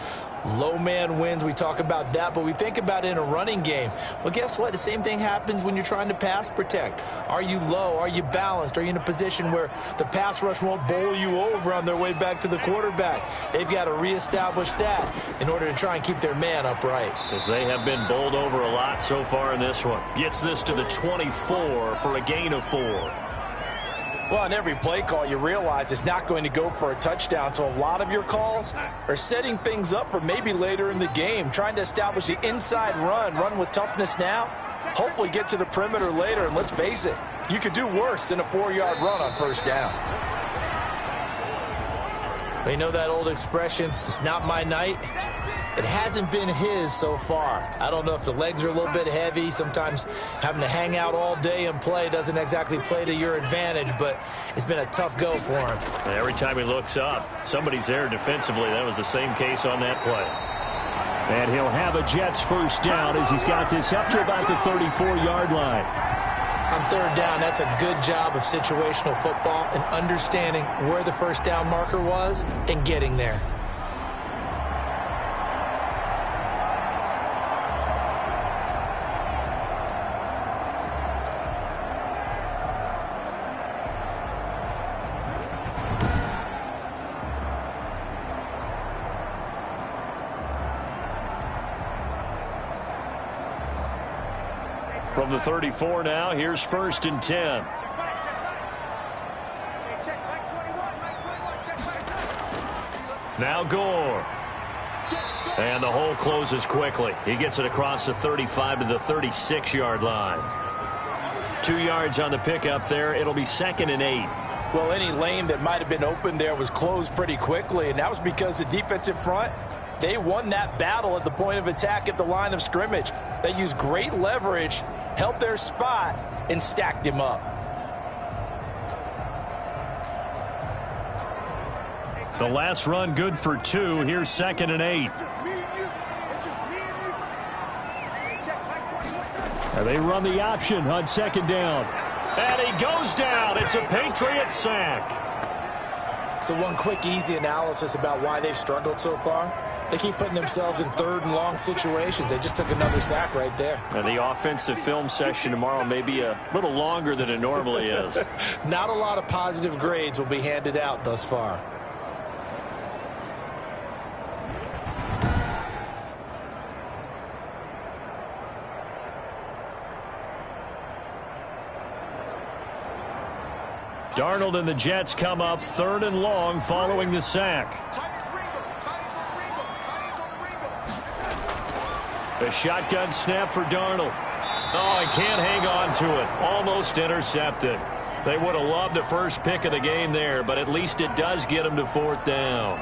Low man wins. We talk about that, but we think about it in a running game. Well, guess what? The same thing happens when you're trying to pass protect. Are you low? Are you balanced? Are you in a position where the pass rush won't bowl you over on their way back to the quarterback? They've got to reestablish that in order to try and keep their man upright. Because they have been bowled over a lot so far in this one. Gets this to the 24 for a gain of 4. Well, on every play call, you realize it's not going to go for a touchdown, so a lot of your calls are setting things up for maybe later in the game, trying to establish the inside run with toughness now, hopefully get to the perimeter later, and let's face it, you could do worse than a 4-yard run on first down. You know that old expression, it's not my night? It hasn't been his so far. I don't know if the legs are a little bit heavy. Sometimes having to hang out all day and play doesn't exactly play to your advantage, but it's been a tough go for him. Every time he looks up, somebody's there defensively. That was the same case on that play. And he'll have a Jets first down as he's got this up to about the 34-yard line. On third down, that's a good job of situational football and understanding where the first down marker was and getting there. From the 34 now, here's 1st and 10. Now Gore. And the hole closes quickly. He gets it across the 35 to the 36-yard line. 2 yards on the pickup there. It'll be 2nd and 8. Well, any lane that might have been open there was closed pretty quickly, and that was because the defensive front, they won that battle at the point of attack at the line of scrimmage. They used great leverage, held their spot, and stacked him up. The last run good for 2. Here's 2nd and 8. And they run the option on 2nd down. And he goes down. It's a Patriots sack. So one quick, easy analysis about why they've struggled so far. They keep putting themselves in 3rd and long situations. They just took another sack right there. And the offensive film session tomorrow may be a little longer than it normally is. Not a lot of positive grades will be handed out thus far. Darnold and the Jets come up 3rd and long following the sack. A shotgun snap for Darnold. Oh, he can't hang on to it. Almost intercepted. They would have loved the first pick of the game there, but at least it does get them to 4th down.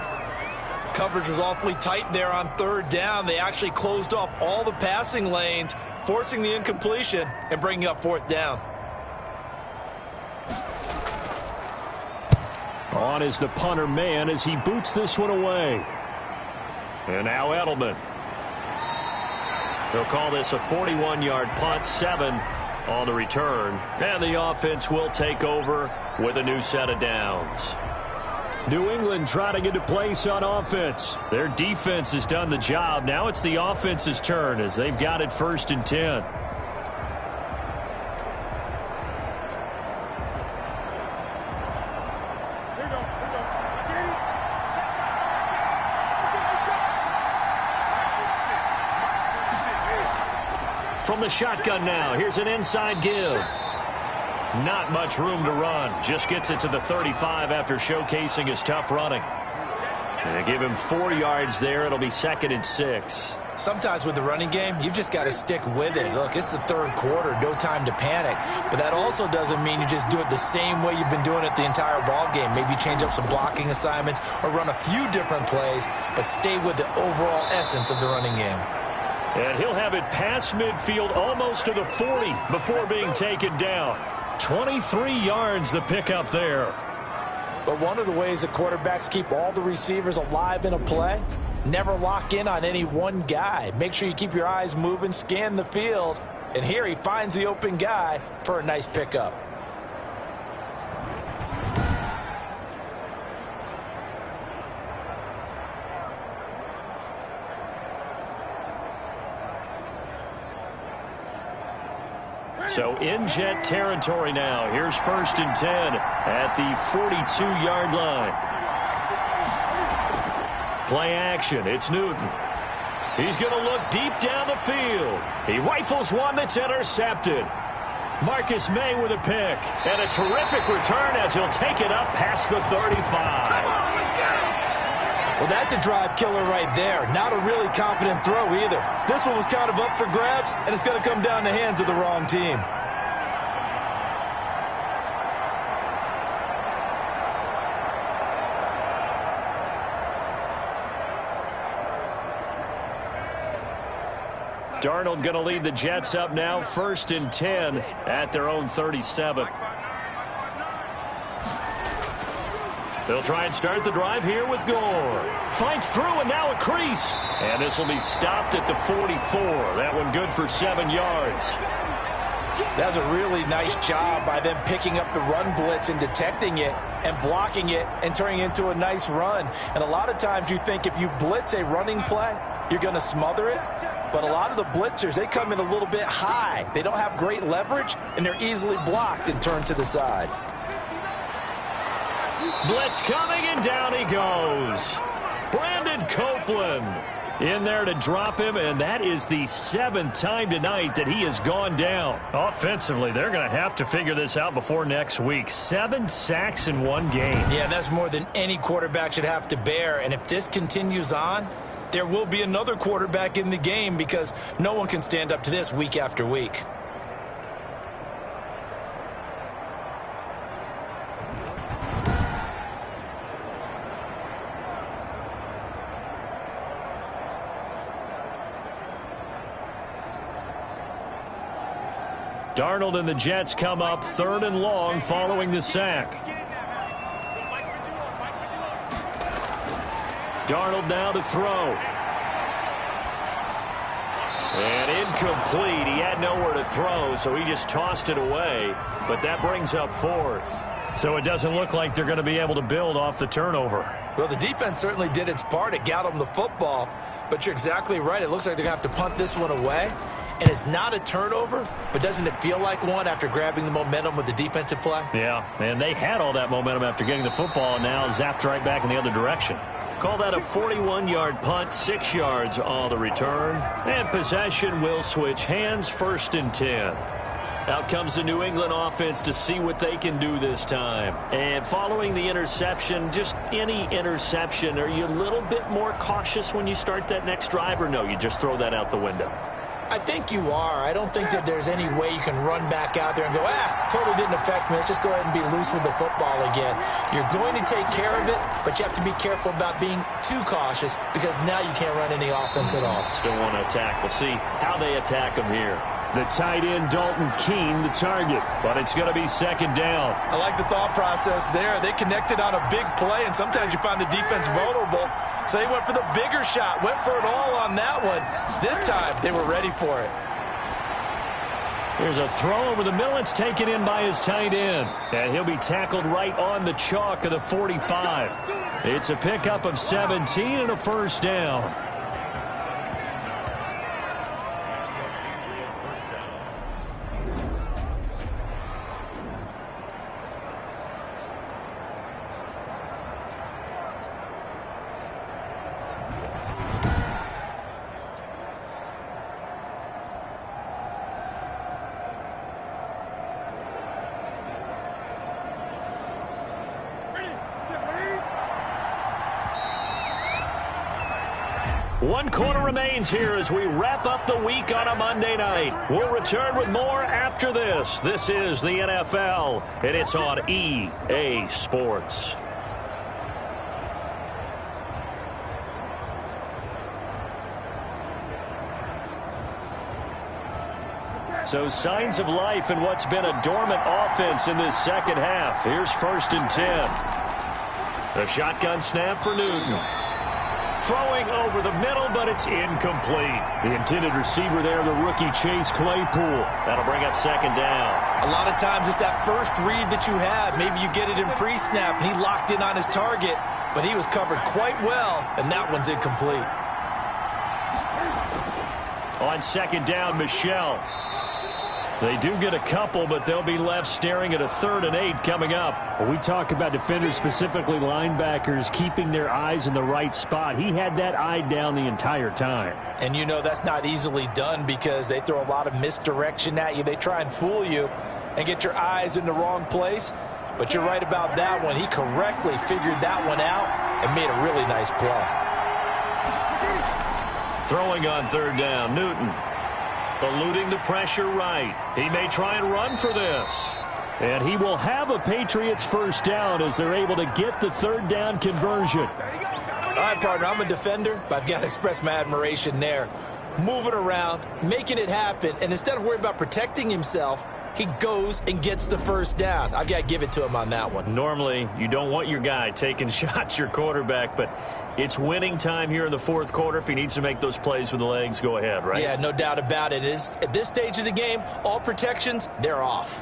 Coverage was awfully tight there on 3rd down. They actually closed off all the passing lanes, forcing the incompletion and bringing up 4th down. On is the punter man as he boots this one away. And now Edelman. They'll call this a 41-yard punt, 7 on the return. And the offense will take over with a new set of downs. New England trying to get a place on offense. Their defense has done the job. Now it's the offense's turn as they've got it 1st and 10. From the shotgun now, here's an inside give. Not much room to run. Just gets it to the 35 after showcasing his tough running. And they give him 4 yards there. It'll be 2nd and 6. Sometimes with the running game, you've just got to stick with it. Look, it's the 3rd quarter, no time to panic. But that also doesn't mean you just do it the same way you've been doing it the entire ball game. Maybe change up some blocking assignments or run a few different plays, but stay with the overall essence of the running game. And he'll have it past midfield almost to the 40 before being taken down. 23 yards the pickup there. But one of the ways that quarterbacks keep all the receivers alive in a play, never lock in on any one guy. Make sure you keep your eyes moving, scan the field. And here he finds the open guy for a nice pickup. So in Jet territory now. Here's 1st and 10 at the 42-yard line. Play action. It's Newton. He's going to look deep down the field. He rifles one that's intercepted. Marcus May with a pick. And a terrific return as he'll take it up past the 35. Well, that's a drive killer right there. Not a really confident throw either. This one was kind of up for grabs, and it's going to come down the hands of the wrong team. Darnold going to lead the Jets up now, 1st and 10 at their own 37. They'll try and start the drive here with Gore. Fights through and now a crease. And this will be stopped at the 44. That one good for 7 yards. That was a really nice job by them picking up the run blitz and detecting it and blocking it and turning it into a nice run. And a lot of times you think if you blitz a running play, you're going to smother it. But a lot of the blitzers, they come in a little bit high. They don't have great leverage, and they're easily blocked and turned to the side. Blitz coming, and down he goes. Brandon Copeland in there to drop him, and that is the 7th time tonight that he has gone down. Offensively, they're going to have to figure this out before next week. 7 sacks in one game. Yeah, that's more than any quarterback should have to bear. And if this continues on, there will be another quarterback in the game because no one can stand up to this week after week. Darnold and the Jets come up 3rd and long following the sack. Darnold now to throw. And incomplete. He had nowhere to throw, so he just tossed it away. But that brings up 4th. So it doesn't look like they're going to be able to build off the turnover. Well, the defense certainly did its part. It got them the football. But you're exactly right. It looks like they're going to have to punt this one away. And it's not a turnover, but doesn't it feel like one after grabbing the momentum with the defensive play? Yeah, and they had all that momentum after getting the football, and now zapped right back in the other direction. Call that a 41-yard punt, 6 yards on the return. And possession will switch hands, 1st and 10. Out comes the New England offense to see what they can do this time. And following the interception, just any interception, are you a little bit more cautious when you start that next drive, or no, you just throw that out the window? I think you are. I don't think that there's any way you can run back out there and go, totally didn't affect me. Let's just go ahead and be loose with the football again. You're going to take care of it, but you have to be careful about being too cautious because now you can't run any offense at all. Still want to attack. We'll see how they attack them here. The tight end, Dalton Keene, the target, but it's going to be 2nd down. I like the thought process there. They connected on a big play, and sometimes you find the defense vulnerable. So they went for the bigger shot, went for it all on that one. This time, they were ready for it. Here's a throw over the middle. It's taken in by his tight end. And he'll be tackled right on the chalk of the 45. It's a pickup of 17 and a 1st down. One quarter remains here as we wrap up the week on a Monday night. We'll return with more after this. This is the NFL, and it's on EA Sports. So signs of life in what's been a dormant offense in this 2nd half. Here's 1st and 10. The shotgun snap for Newton. Throwing over the middle, but it's incomplete. The intended receiver there, the rookie Chase Claypool. That'll bring up 2nd down. A lot of times it's that first read that you have. Maybe you get it in pre-snap, and he locked in on his target, but he was covered quite well, and that one's incomplete. On 2nd down, Michel. They do get a couple, but they'll be left staring at a 3rd and 8 coming up. When we talk about defenders, specifically linebackers, keeping their eyes in the right spot. He had that eye down the entire time. And you know that's not easily done because they throw a lot of misdirection at you. They try and fool you and get your eyes in the wrong place. But you're right about that one. He correctly figured that one out and made a really nice play. Throwing on 3rd down, Newton. Eluding the pressure right. He may try and run for this. And he will have a Patriots first down as they're able to get the 3rd down conversion. All right, partner, I'm a defender, but I've got to express my admiration there. Moving around, making it happen, and instead of worrying about protecting himself, he goes and gets the first down. I've got to give it to him on that one. Normally, you don't want your guy taking shots, your quarterback, but it's winning time here in the 4th quarter. If he needs to make those plays with the legs, go ahead, right? Yeah, no doubt about it. At this stage of the game, all protections, they're off.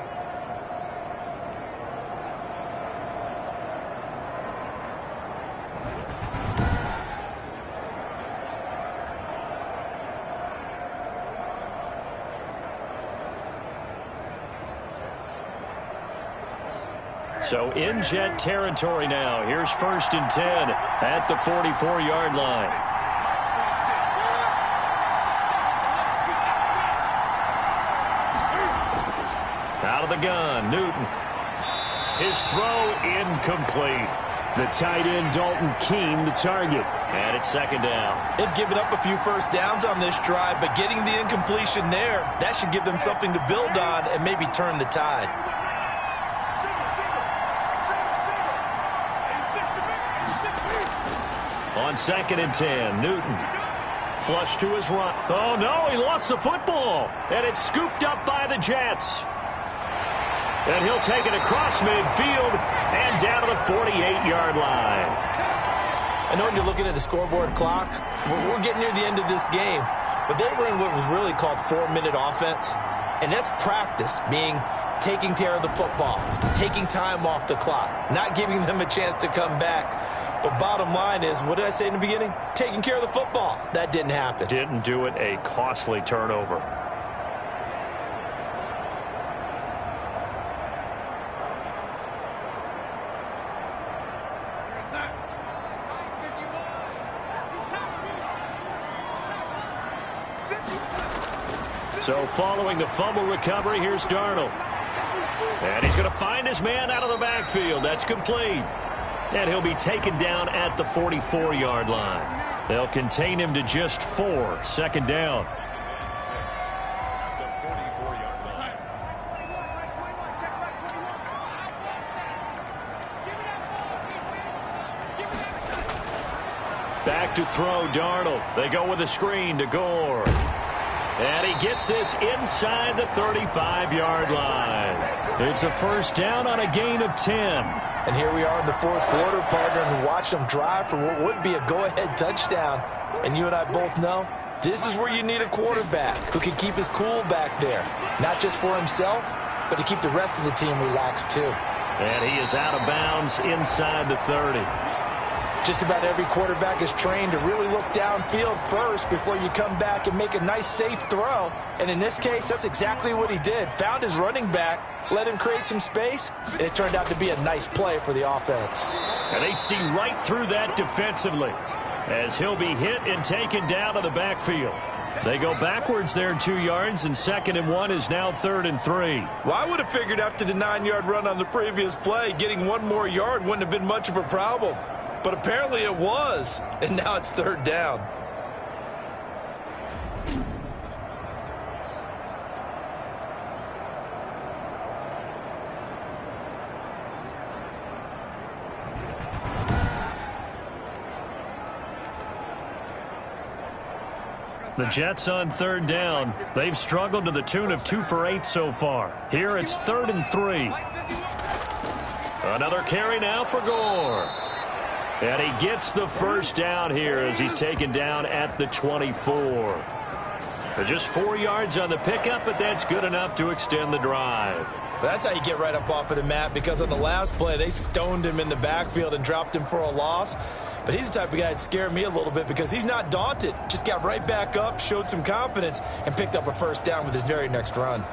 So in Jet territory now. Here's 1st and 10 at the 44-yard line. Out of the gun, Newton. His throw incomplete. The tight end, Dalton Keene, the target. And it's 2nd down. They've given up a few first downs on this drive, but getting the incompletion there, that should give them something to build on and maybe turn the tide. On 2nd and 10, Newton. Flush to his right. Oh, no, he lost the football. And it's scooped up by the Jets. And he'll take it across midfield and down to the 48-yard line. I know when you're looking at the scoreboard clock, we're getting near the end of this game, but they were in what was really called 4-minute offense. And that's practice, being taking care of the football, taking time off the clock, not giving them a chance to come back. But bottom line is, what did I say in the beginning? Taking care of the football. That didn't happen. Didn't do it. A costly turnover. So following the fumble recovery, here's Darnold. And he's going to find his man out of the backfield. That's complete. And he'll be taken down at the 44-yard line. They'll contain him to just 4. 2nd down. Back to throw, Darnold. They go with a screen to Gore. And he gets this inside the 35-yard line. It's a first down on a gain of 10. And here we are in the 4th quarter, partner, and watch them drive for what would be a go-ahead touchdown. And you and I both know this is where you need a quarterback who can keep his cool back there. Not just for himself, but to keep the rest of the team relaxed too. And he is out of bounds inside the 30. Just about every quarterback is trained to really look downfield first before you come back and make a nice, safe throw. And in this case, that's exactly what he did. Found his running back, let him create some space, and it turned out to be a nice play for the offense. And they see right through that defensively as he'll be hit and taken down to the backfield. They go backwards there 2 yards, and 2nd and 1 is now 3rd and 3. Well, I would have figured after the 9-yard run on the previous play, getting 1 more yard wouldn't have been much of a problem. But apparently it was, and now it's 3rd down. The Jets on 3rd down. They've struggled to the tune of 2 for 8 so far. Here it's 3rd and 3. Another carry now for Gore. And he gets the first down here as he's taken down at the 24. Just 4 yards on the pickup, but that's good enough to extend the drive. That's how you get right up off of the mat, because on the last play, they stoned him in the backfield and dropped him for a loss. But he's the type of guy that scared me a little bit because he's not daunted. Just got right back up, showed some confidence, and picked up a first down with his very next run.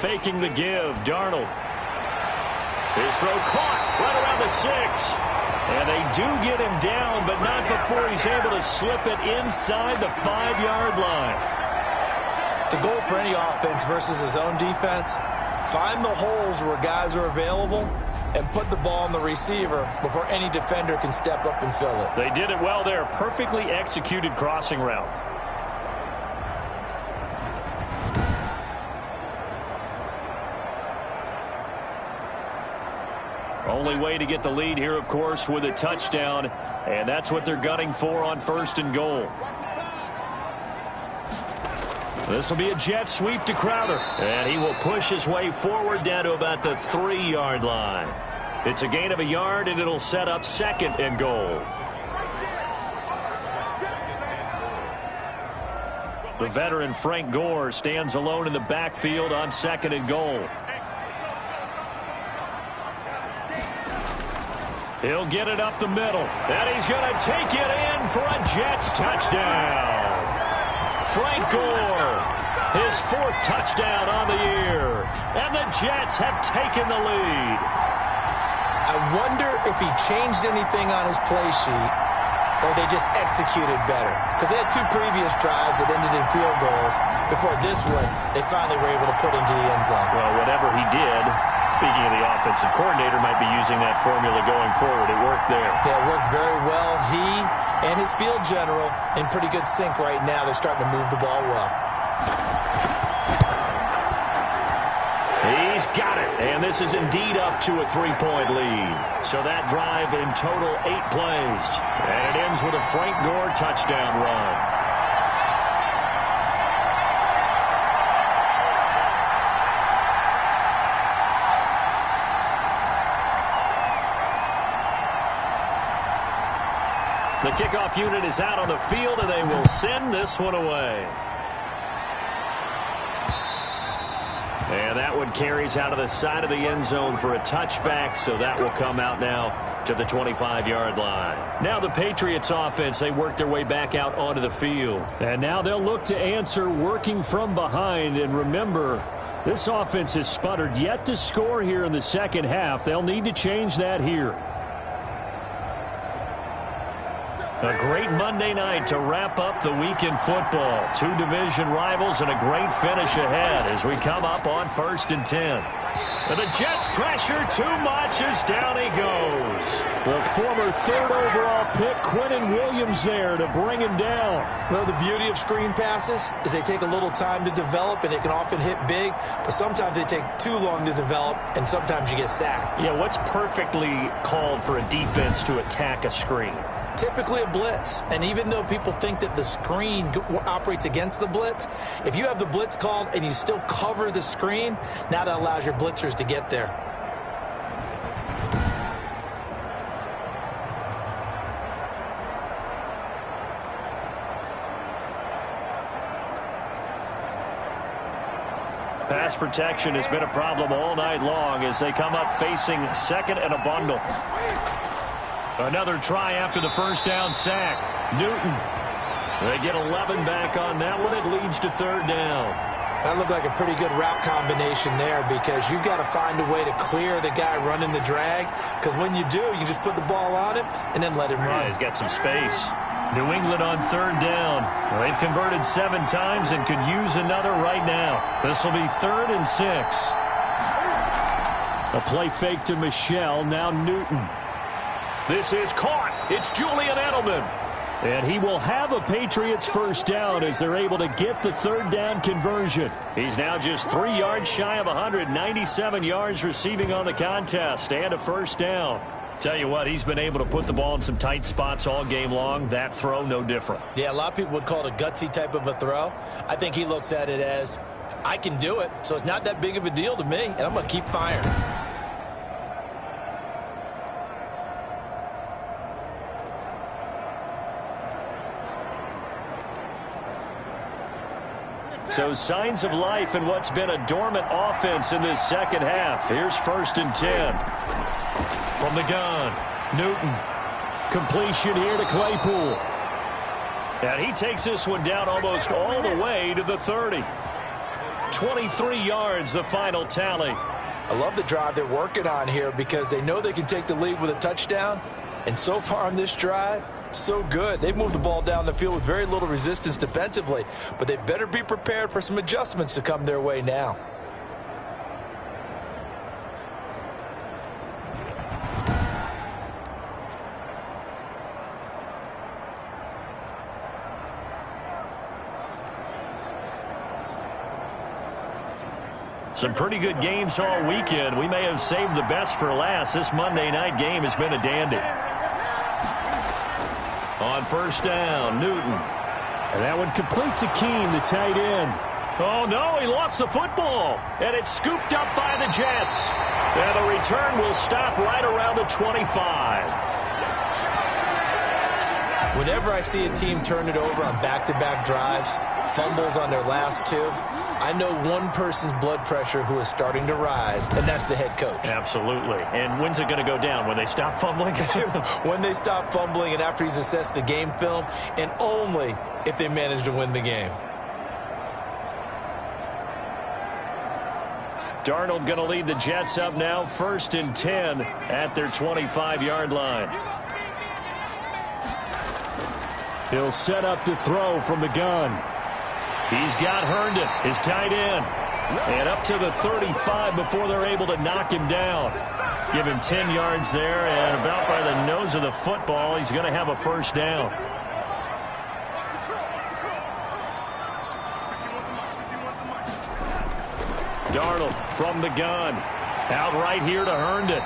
faking the give. Darnold. His throw caught right around the 6. And they do get him down, but not before he's able to slip it inside the 5-yard line. The goal for any offense versus his own defense, find the holes where guys are available and put the ball on the receiver before any defender can step up and fill it. They did it well there. Perfectly executed crossing route. Only way to get the lead here, of course, with a touchdown, and that's what they're gunning for on 1st and goal. This will be a jet sweep to Crowder, and he will push his way forward down to about the 3-yard line. It's a gain of a yard, and it'll set up 2nd and goal. The veteran Frank Gore stands alone in the backfield on 2nd and goal. He'll get it up the middle, and he's going to take it in for a Jets touchdown. Frank Gore, his 4th touchdown on the year, and the Jets have taken the lead. I wonder if he changed anything on his play sheet or they just executed better. Because they had 2 previous drives that ended in field goals. Before this one, they finally were able to put into the end zone. Well, whatever he did, speaking of the offensive coordinator, might be using that formula going forward. It worked there. Yeah, it works very well. He and his field general in pretty good sync right now. They're starting to move the ball well. He's got it, and this is indeed up to a 3-point lead. So that drive in total 8 plays, and it ends with a Frank Gore touchdown run. The kickoff unit is out on the field, and they will send this one away. And that one carries out of the side of the end zone for a touchback, so that will come out now to the 25-yard line. Now the Patriots offense, they work their way back out onto the field. And now they'll look to answer working from behind. And remember, this offense has sputtered yet to score here in the second half. They'll need to change that here. A great Monday night to wrap up the week in football. 2 division rivals and a great finish ahead as we come up on 1st and 10. And the Jets pressure too much as down he goes. The former 3rd overall pick, Quinnen Williams, there to bring him down. Well, the beauty of screen passes is they take a little time to develop, and it can often hit big, but sometimes they take too long to develop, and sometimes you get sacked. Yeah, what's perfectly called for a defense to attack a screen? Typically a blitz, and even though people think that the screen operates against the blitz, if you have the blitz called and you still cover the screen, now that allows your blitzers to get there. Pass protection has been a problem all night long as they come up facing 2nd and a bundle. Another try after the first down sack. Newton. They get 11 back on that one. It leads to 3rd down. That looked like a pretty good route combination there because you've got to find a way to clear the guy running the drag, because when you do, you just put the ball on him and then let him run. Yeah, he's got some space. New England on 3rd down. Well, they've converted 7 times and could use another right now. This will be 3rd and 6. A play fake to Michelle. Now Newton. This is caught. It's Julian Edelman. And he will have a Patriots first down as they're able to get the 3rd down conversion. He's now just 3 yards shy of 197 yards receiving on the contest and a first down. Tell you what, he's been able to put the ball in some tight spots all game long. That throw, no different. Yeah, a lot of people would call it a gutsy type of a throw. I think he looks at it as, I can do it, so it's not that big of a deal to me, and I'm going to keep firing. So signs of life in what's been a dormant offense in this second half. Here's 1st and 10. From the gun, Newton. Completion here to Claypool. And he takes this one down almost all the way to the 30. 23 yards, the final tally. I love the drive they're working on here because they know they can take the lead with a touchdown. And so far on this drive, so good. They've moved the ball down the field with very little resistance defensively, but they better be prepared for some adjustments to come their way now. Some pretty good games all weekend. We may have saved the best for last. This Monday night game has been a dandy. On first down, Newton. And that one complete to Keene, the tight end. Oh, no, he lost the football. And it's scooped up by the Jets. And the return will stop right around the 25. Whenever I see a team turn it over on back-to-back drives, fumbles on their last two, I know one person's blood pressure who is starting to rise, and that's the head coach. Absolutely. And when's it going to go down? When they stop fumbling? When they stop fumbling and after he's assessed the game film, and only if they manage to win the game. Darnold going to lead the Jets up now, 1st and 10 at their 25-yard line. He'll set up to throw from the gun. He's got Herndon, his tight end. And up to the 35 before they're able to knock him down. Give him 10 yards there, and about by the nose of the football, he's going to have a first down. Darnold from the gun. Out right here to Herndon.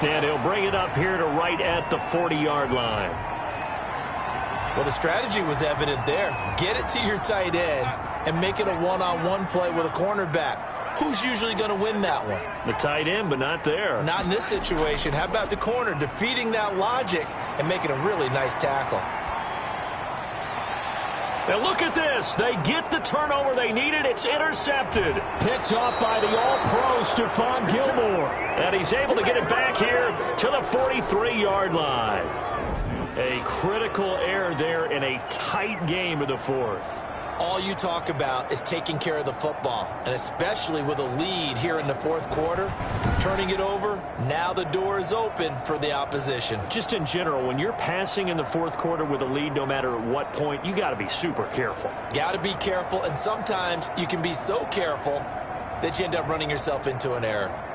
And he'll bring it up here to right at the 40-yard line. Well, the strategy was evident there. Get it to your tight end and make it a one-on-one play with a cornerback. Who's usually going to win that one? The tight end, but not there. Not in this situation. How about the corner defeating that logic and making a really nice tackle? And look at this. They get the turnover they needed. It's intercepted. Picked off by the all-pro Stephon Gilmore. And he's able to get it back here to the 43-yard line. A critical error there in a tight game of the fourth. All you talk about is taking care of the football, and especially with a lead here in the fourth quarter, turning it over, now the door is open for the opposition. Just in general, when you're passing in the fourth quarter with a lead, no matter at what point, you got to be super careful. Got to be careful, and sometimes you can be so careful that you end up running yourself into an error.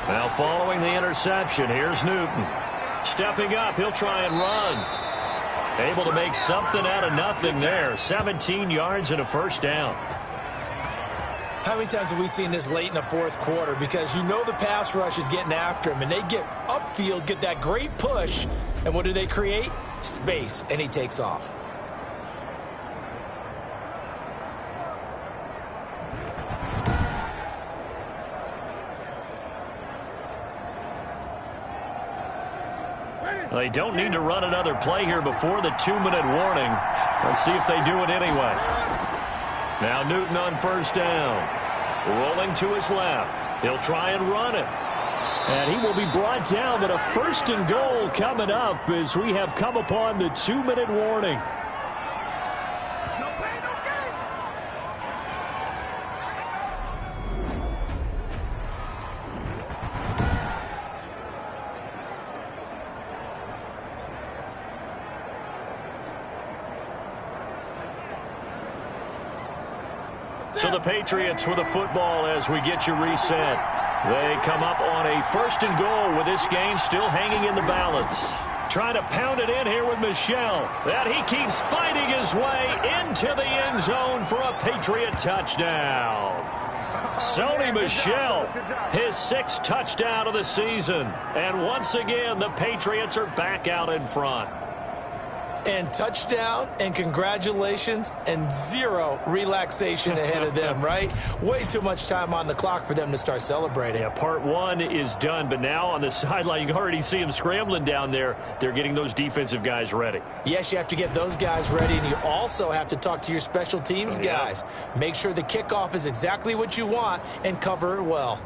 Now following the interception, here's Newton. Stepping up, he'll try and run. Able to make something out of nothing there. 17 yards and a first down. How many times have we seen this late in the fourth quarter? Because you know the pass rush is getting after him, and they get upfield, get that great push, and what do they create? Space, and he takes off. They don't need to run another play here before the 2-minute warning. Let's see if they do it anyway. Now Newton on first down. Rolling to his left. He'll try and run it. And he will be brought down, but a 1st and goal coming up as we have come upon the 2-minute warning. So the Patriots with the football as we get you reset. They come up on a 1st and goal with this game still hanging in the balance. Trying to pound it in here with Michel. And he keeps fighting his way into the end zone for a Patriot touchdown. Sony Michel, his 6th touchdown of the season. And once again, the Patriots are back out in front. And touchdown, and congratulations, and 0 relaxation ahead of them, right? Way too much time on the clock for them to start celebrating. Yeah, part 1 is done, but now on the sideline, you can already see them scrambling down there. They're getting those defensive guys ready. Yes, you have to get those guys ready, and you also have to talk to your special teams guys. Make sure the kickoff is exactly what you want and cover it well.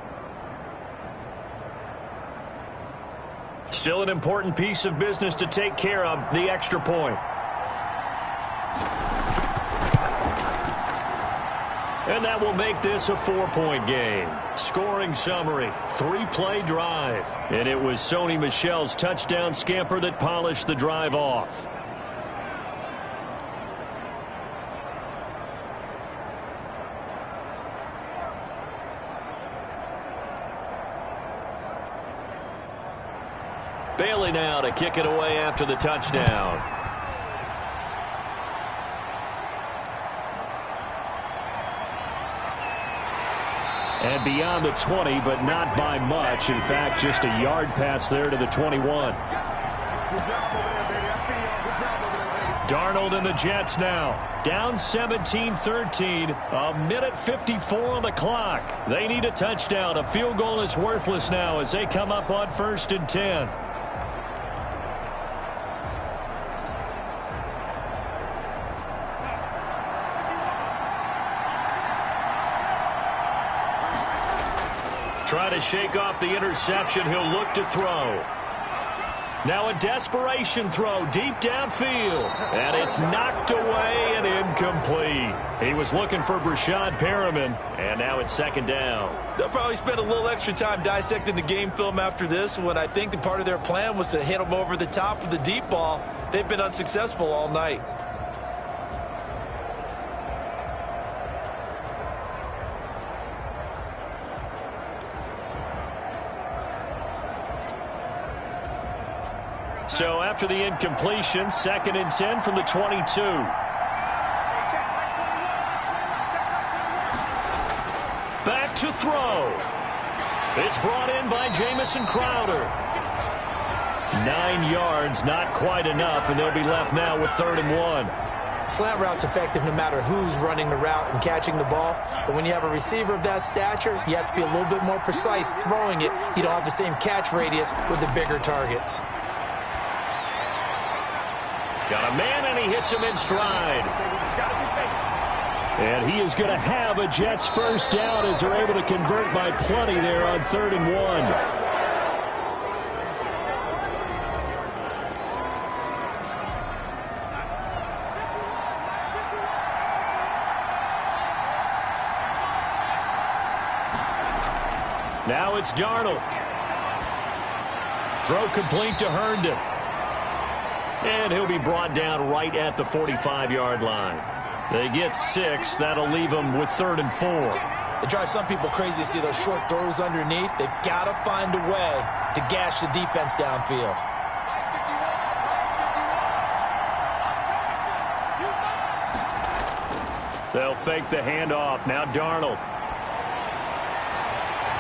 Still an important piece of business to take care of, the extra point. And that will make this a 4-point game. Scoring summary, 3-play drive. And it was Sony Michel's touchdown scamper that polished the drive off. Bailey now to kick it away after the touchdown. And beyond the 20, but not by much. In fact, just a yard pass there to the 21. Darnold and the Jets now. Down 17-13. A minute 54 on the clock. They need a touchdown. A field goal is worthless now as they come up on 1st and 10. Try to shake off the interception. He'll look to throw. Now a desperation throw deep downfield. And it's knocked away and incomplete. He was looking for Brashad Perriman. And now it's 2nd down. They'll probably spend a little extra time dissecting the game film after this one. I think the part of their plan was to hit them over the top with the deep ball. They've been unsuccessful all night. So after the incompletion, 2nd and 10 from the 22. Back to throw. It's brought in by Jamison Crowder. 9 yards, not quite enough, and they'll be left now with 3rd and 1. Slant route's effective no matter who's running the route and catching the ball. But when you have a receiver of that stature, you have to be a little bit more precise throwing it. You don't have the same catch radius with the bigger targets. Got a man, and he hits him in stride. And he is going to have a Jets first down as they're able to convert by plenty there on 3rd and 1. Now it's Darnold. Throw complete to Herndon. And he'll be brought down right at the 45-yard line. They get 6. That'll leave them with 3rd and 4. It drives some people crazy to see those short throws underneath. They've got to find a way to gash the defense downfield. They'll fake the handoff. Now Darnold.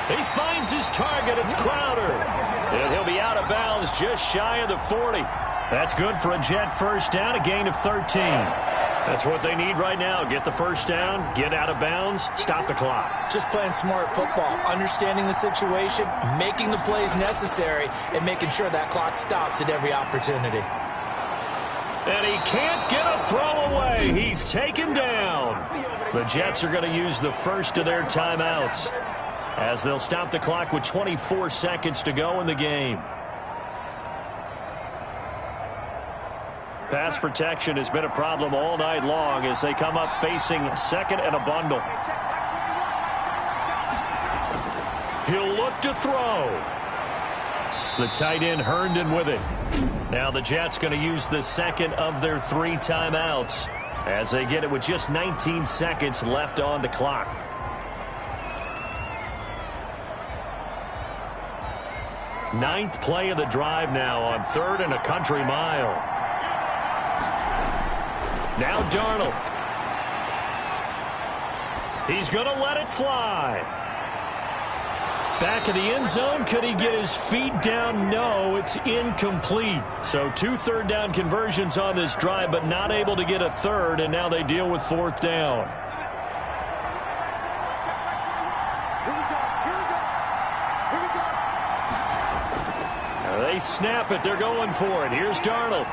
He finds his target. It's Crowder. And he'll be out of bounds just shy of the 40. That's good for a Jet first down, a gain of 13. That's what they need right now. Get the first down, get out of bounds, stop the clock. Just playing smart football, understanding the situation, making the plays necessary, and making sure that clock stops at every opportunity. And he can't get a throw away. He's taken down. The Jets are going to use the first of their timeouts as they'll stop the clock with 24 seconds to go in the game. Pass protection has been a problem all night long as they come up facing 2nd and a bundle. He'll look to throw. It's the tight end Herndon with it. Now the Jets going to use the 2nd of their 3 timeouts as they get it with just 19 seconds left on the clock. Ninth play of the drive now on 3rd and a country mile. Now Darnold. He's going to let it fly. Back of the end zone. Could he get his feet down? No, it's incomplete. So 2 third down conversions on this drive, but not able to get a 3rd, and now they deal with 4th down. They snap it. They're going for it. Here's Darnold.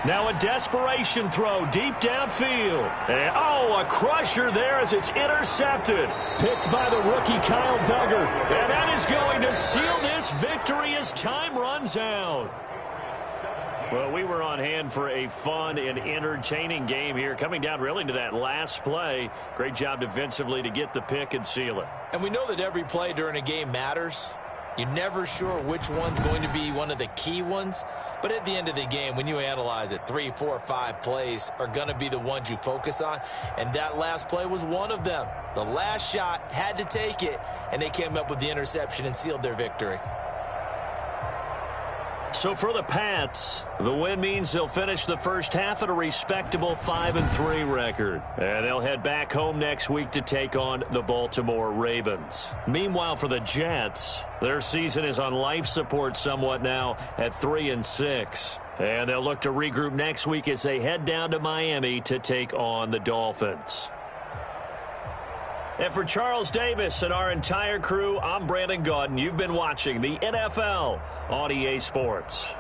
Now a desperation throw deep downfield. And, Oh, a crusher there as it's intercepted. Picked by the rookie Kyle Duggar. And that is going to seal this victory as time runs out. Well, we were on hand for a fun and entertaining game here, coming down really to that last play. Great job defensively to get the pick and seal it. And we know that every play during a game matters. You're never sure which one's going to be one of the key ones. But at the end of the game, when you analyze it, 3, 4, 5 plays are going to be the ones you focus on. And that last play was one of them. The last shot had to take it, and they came up with the interception and sealed their victory. So for the Pats, the win means they'll finish the first half at a respectable 5-3 record. And they'll head back home next week to take on the Baltimore Ravens. Meanwhile, for the Jets, their season is on life support somewhat now at 3-6. And they'll look to regroup next week as they head down to Miami to take on the Dolphins. And for Charles Davis and our entire crew, I'm Brandon Gaudin. You've been watching the NFL on EA Sports.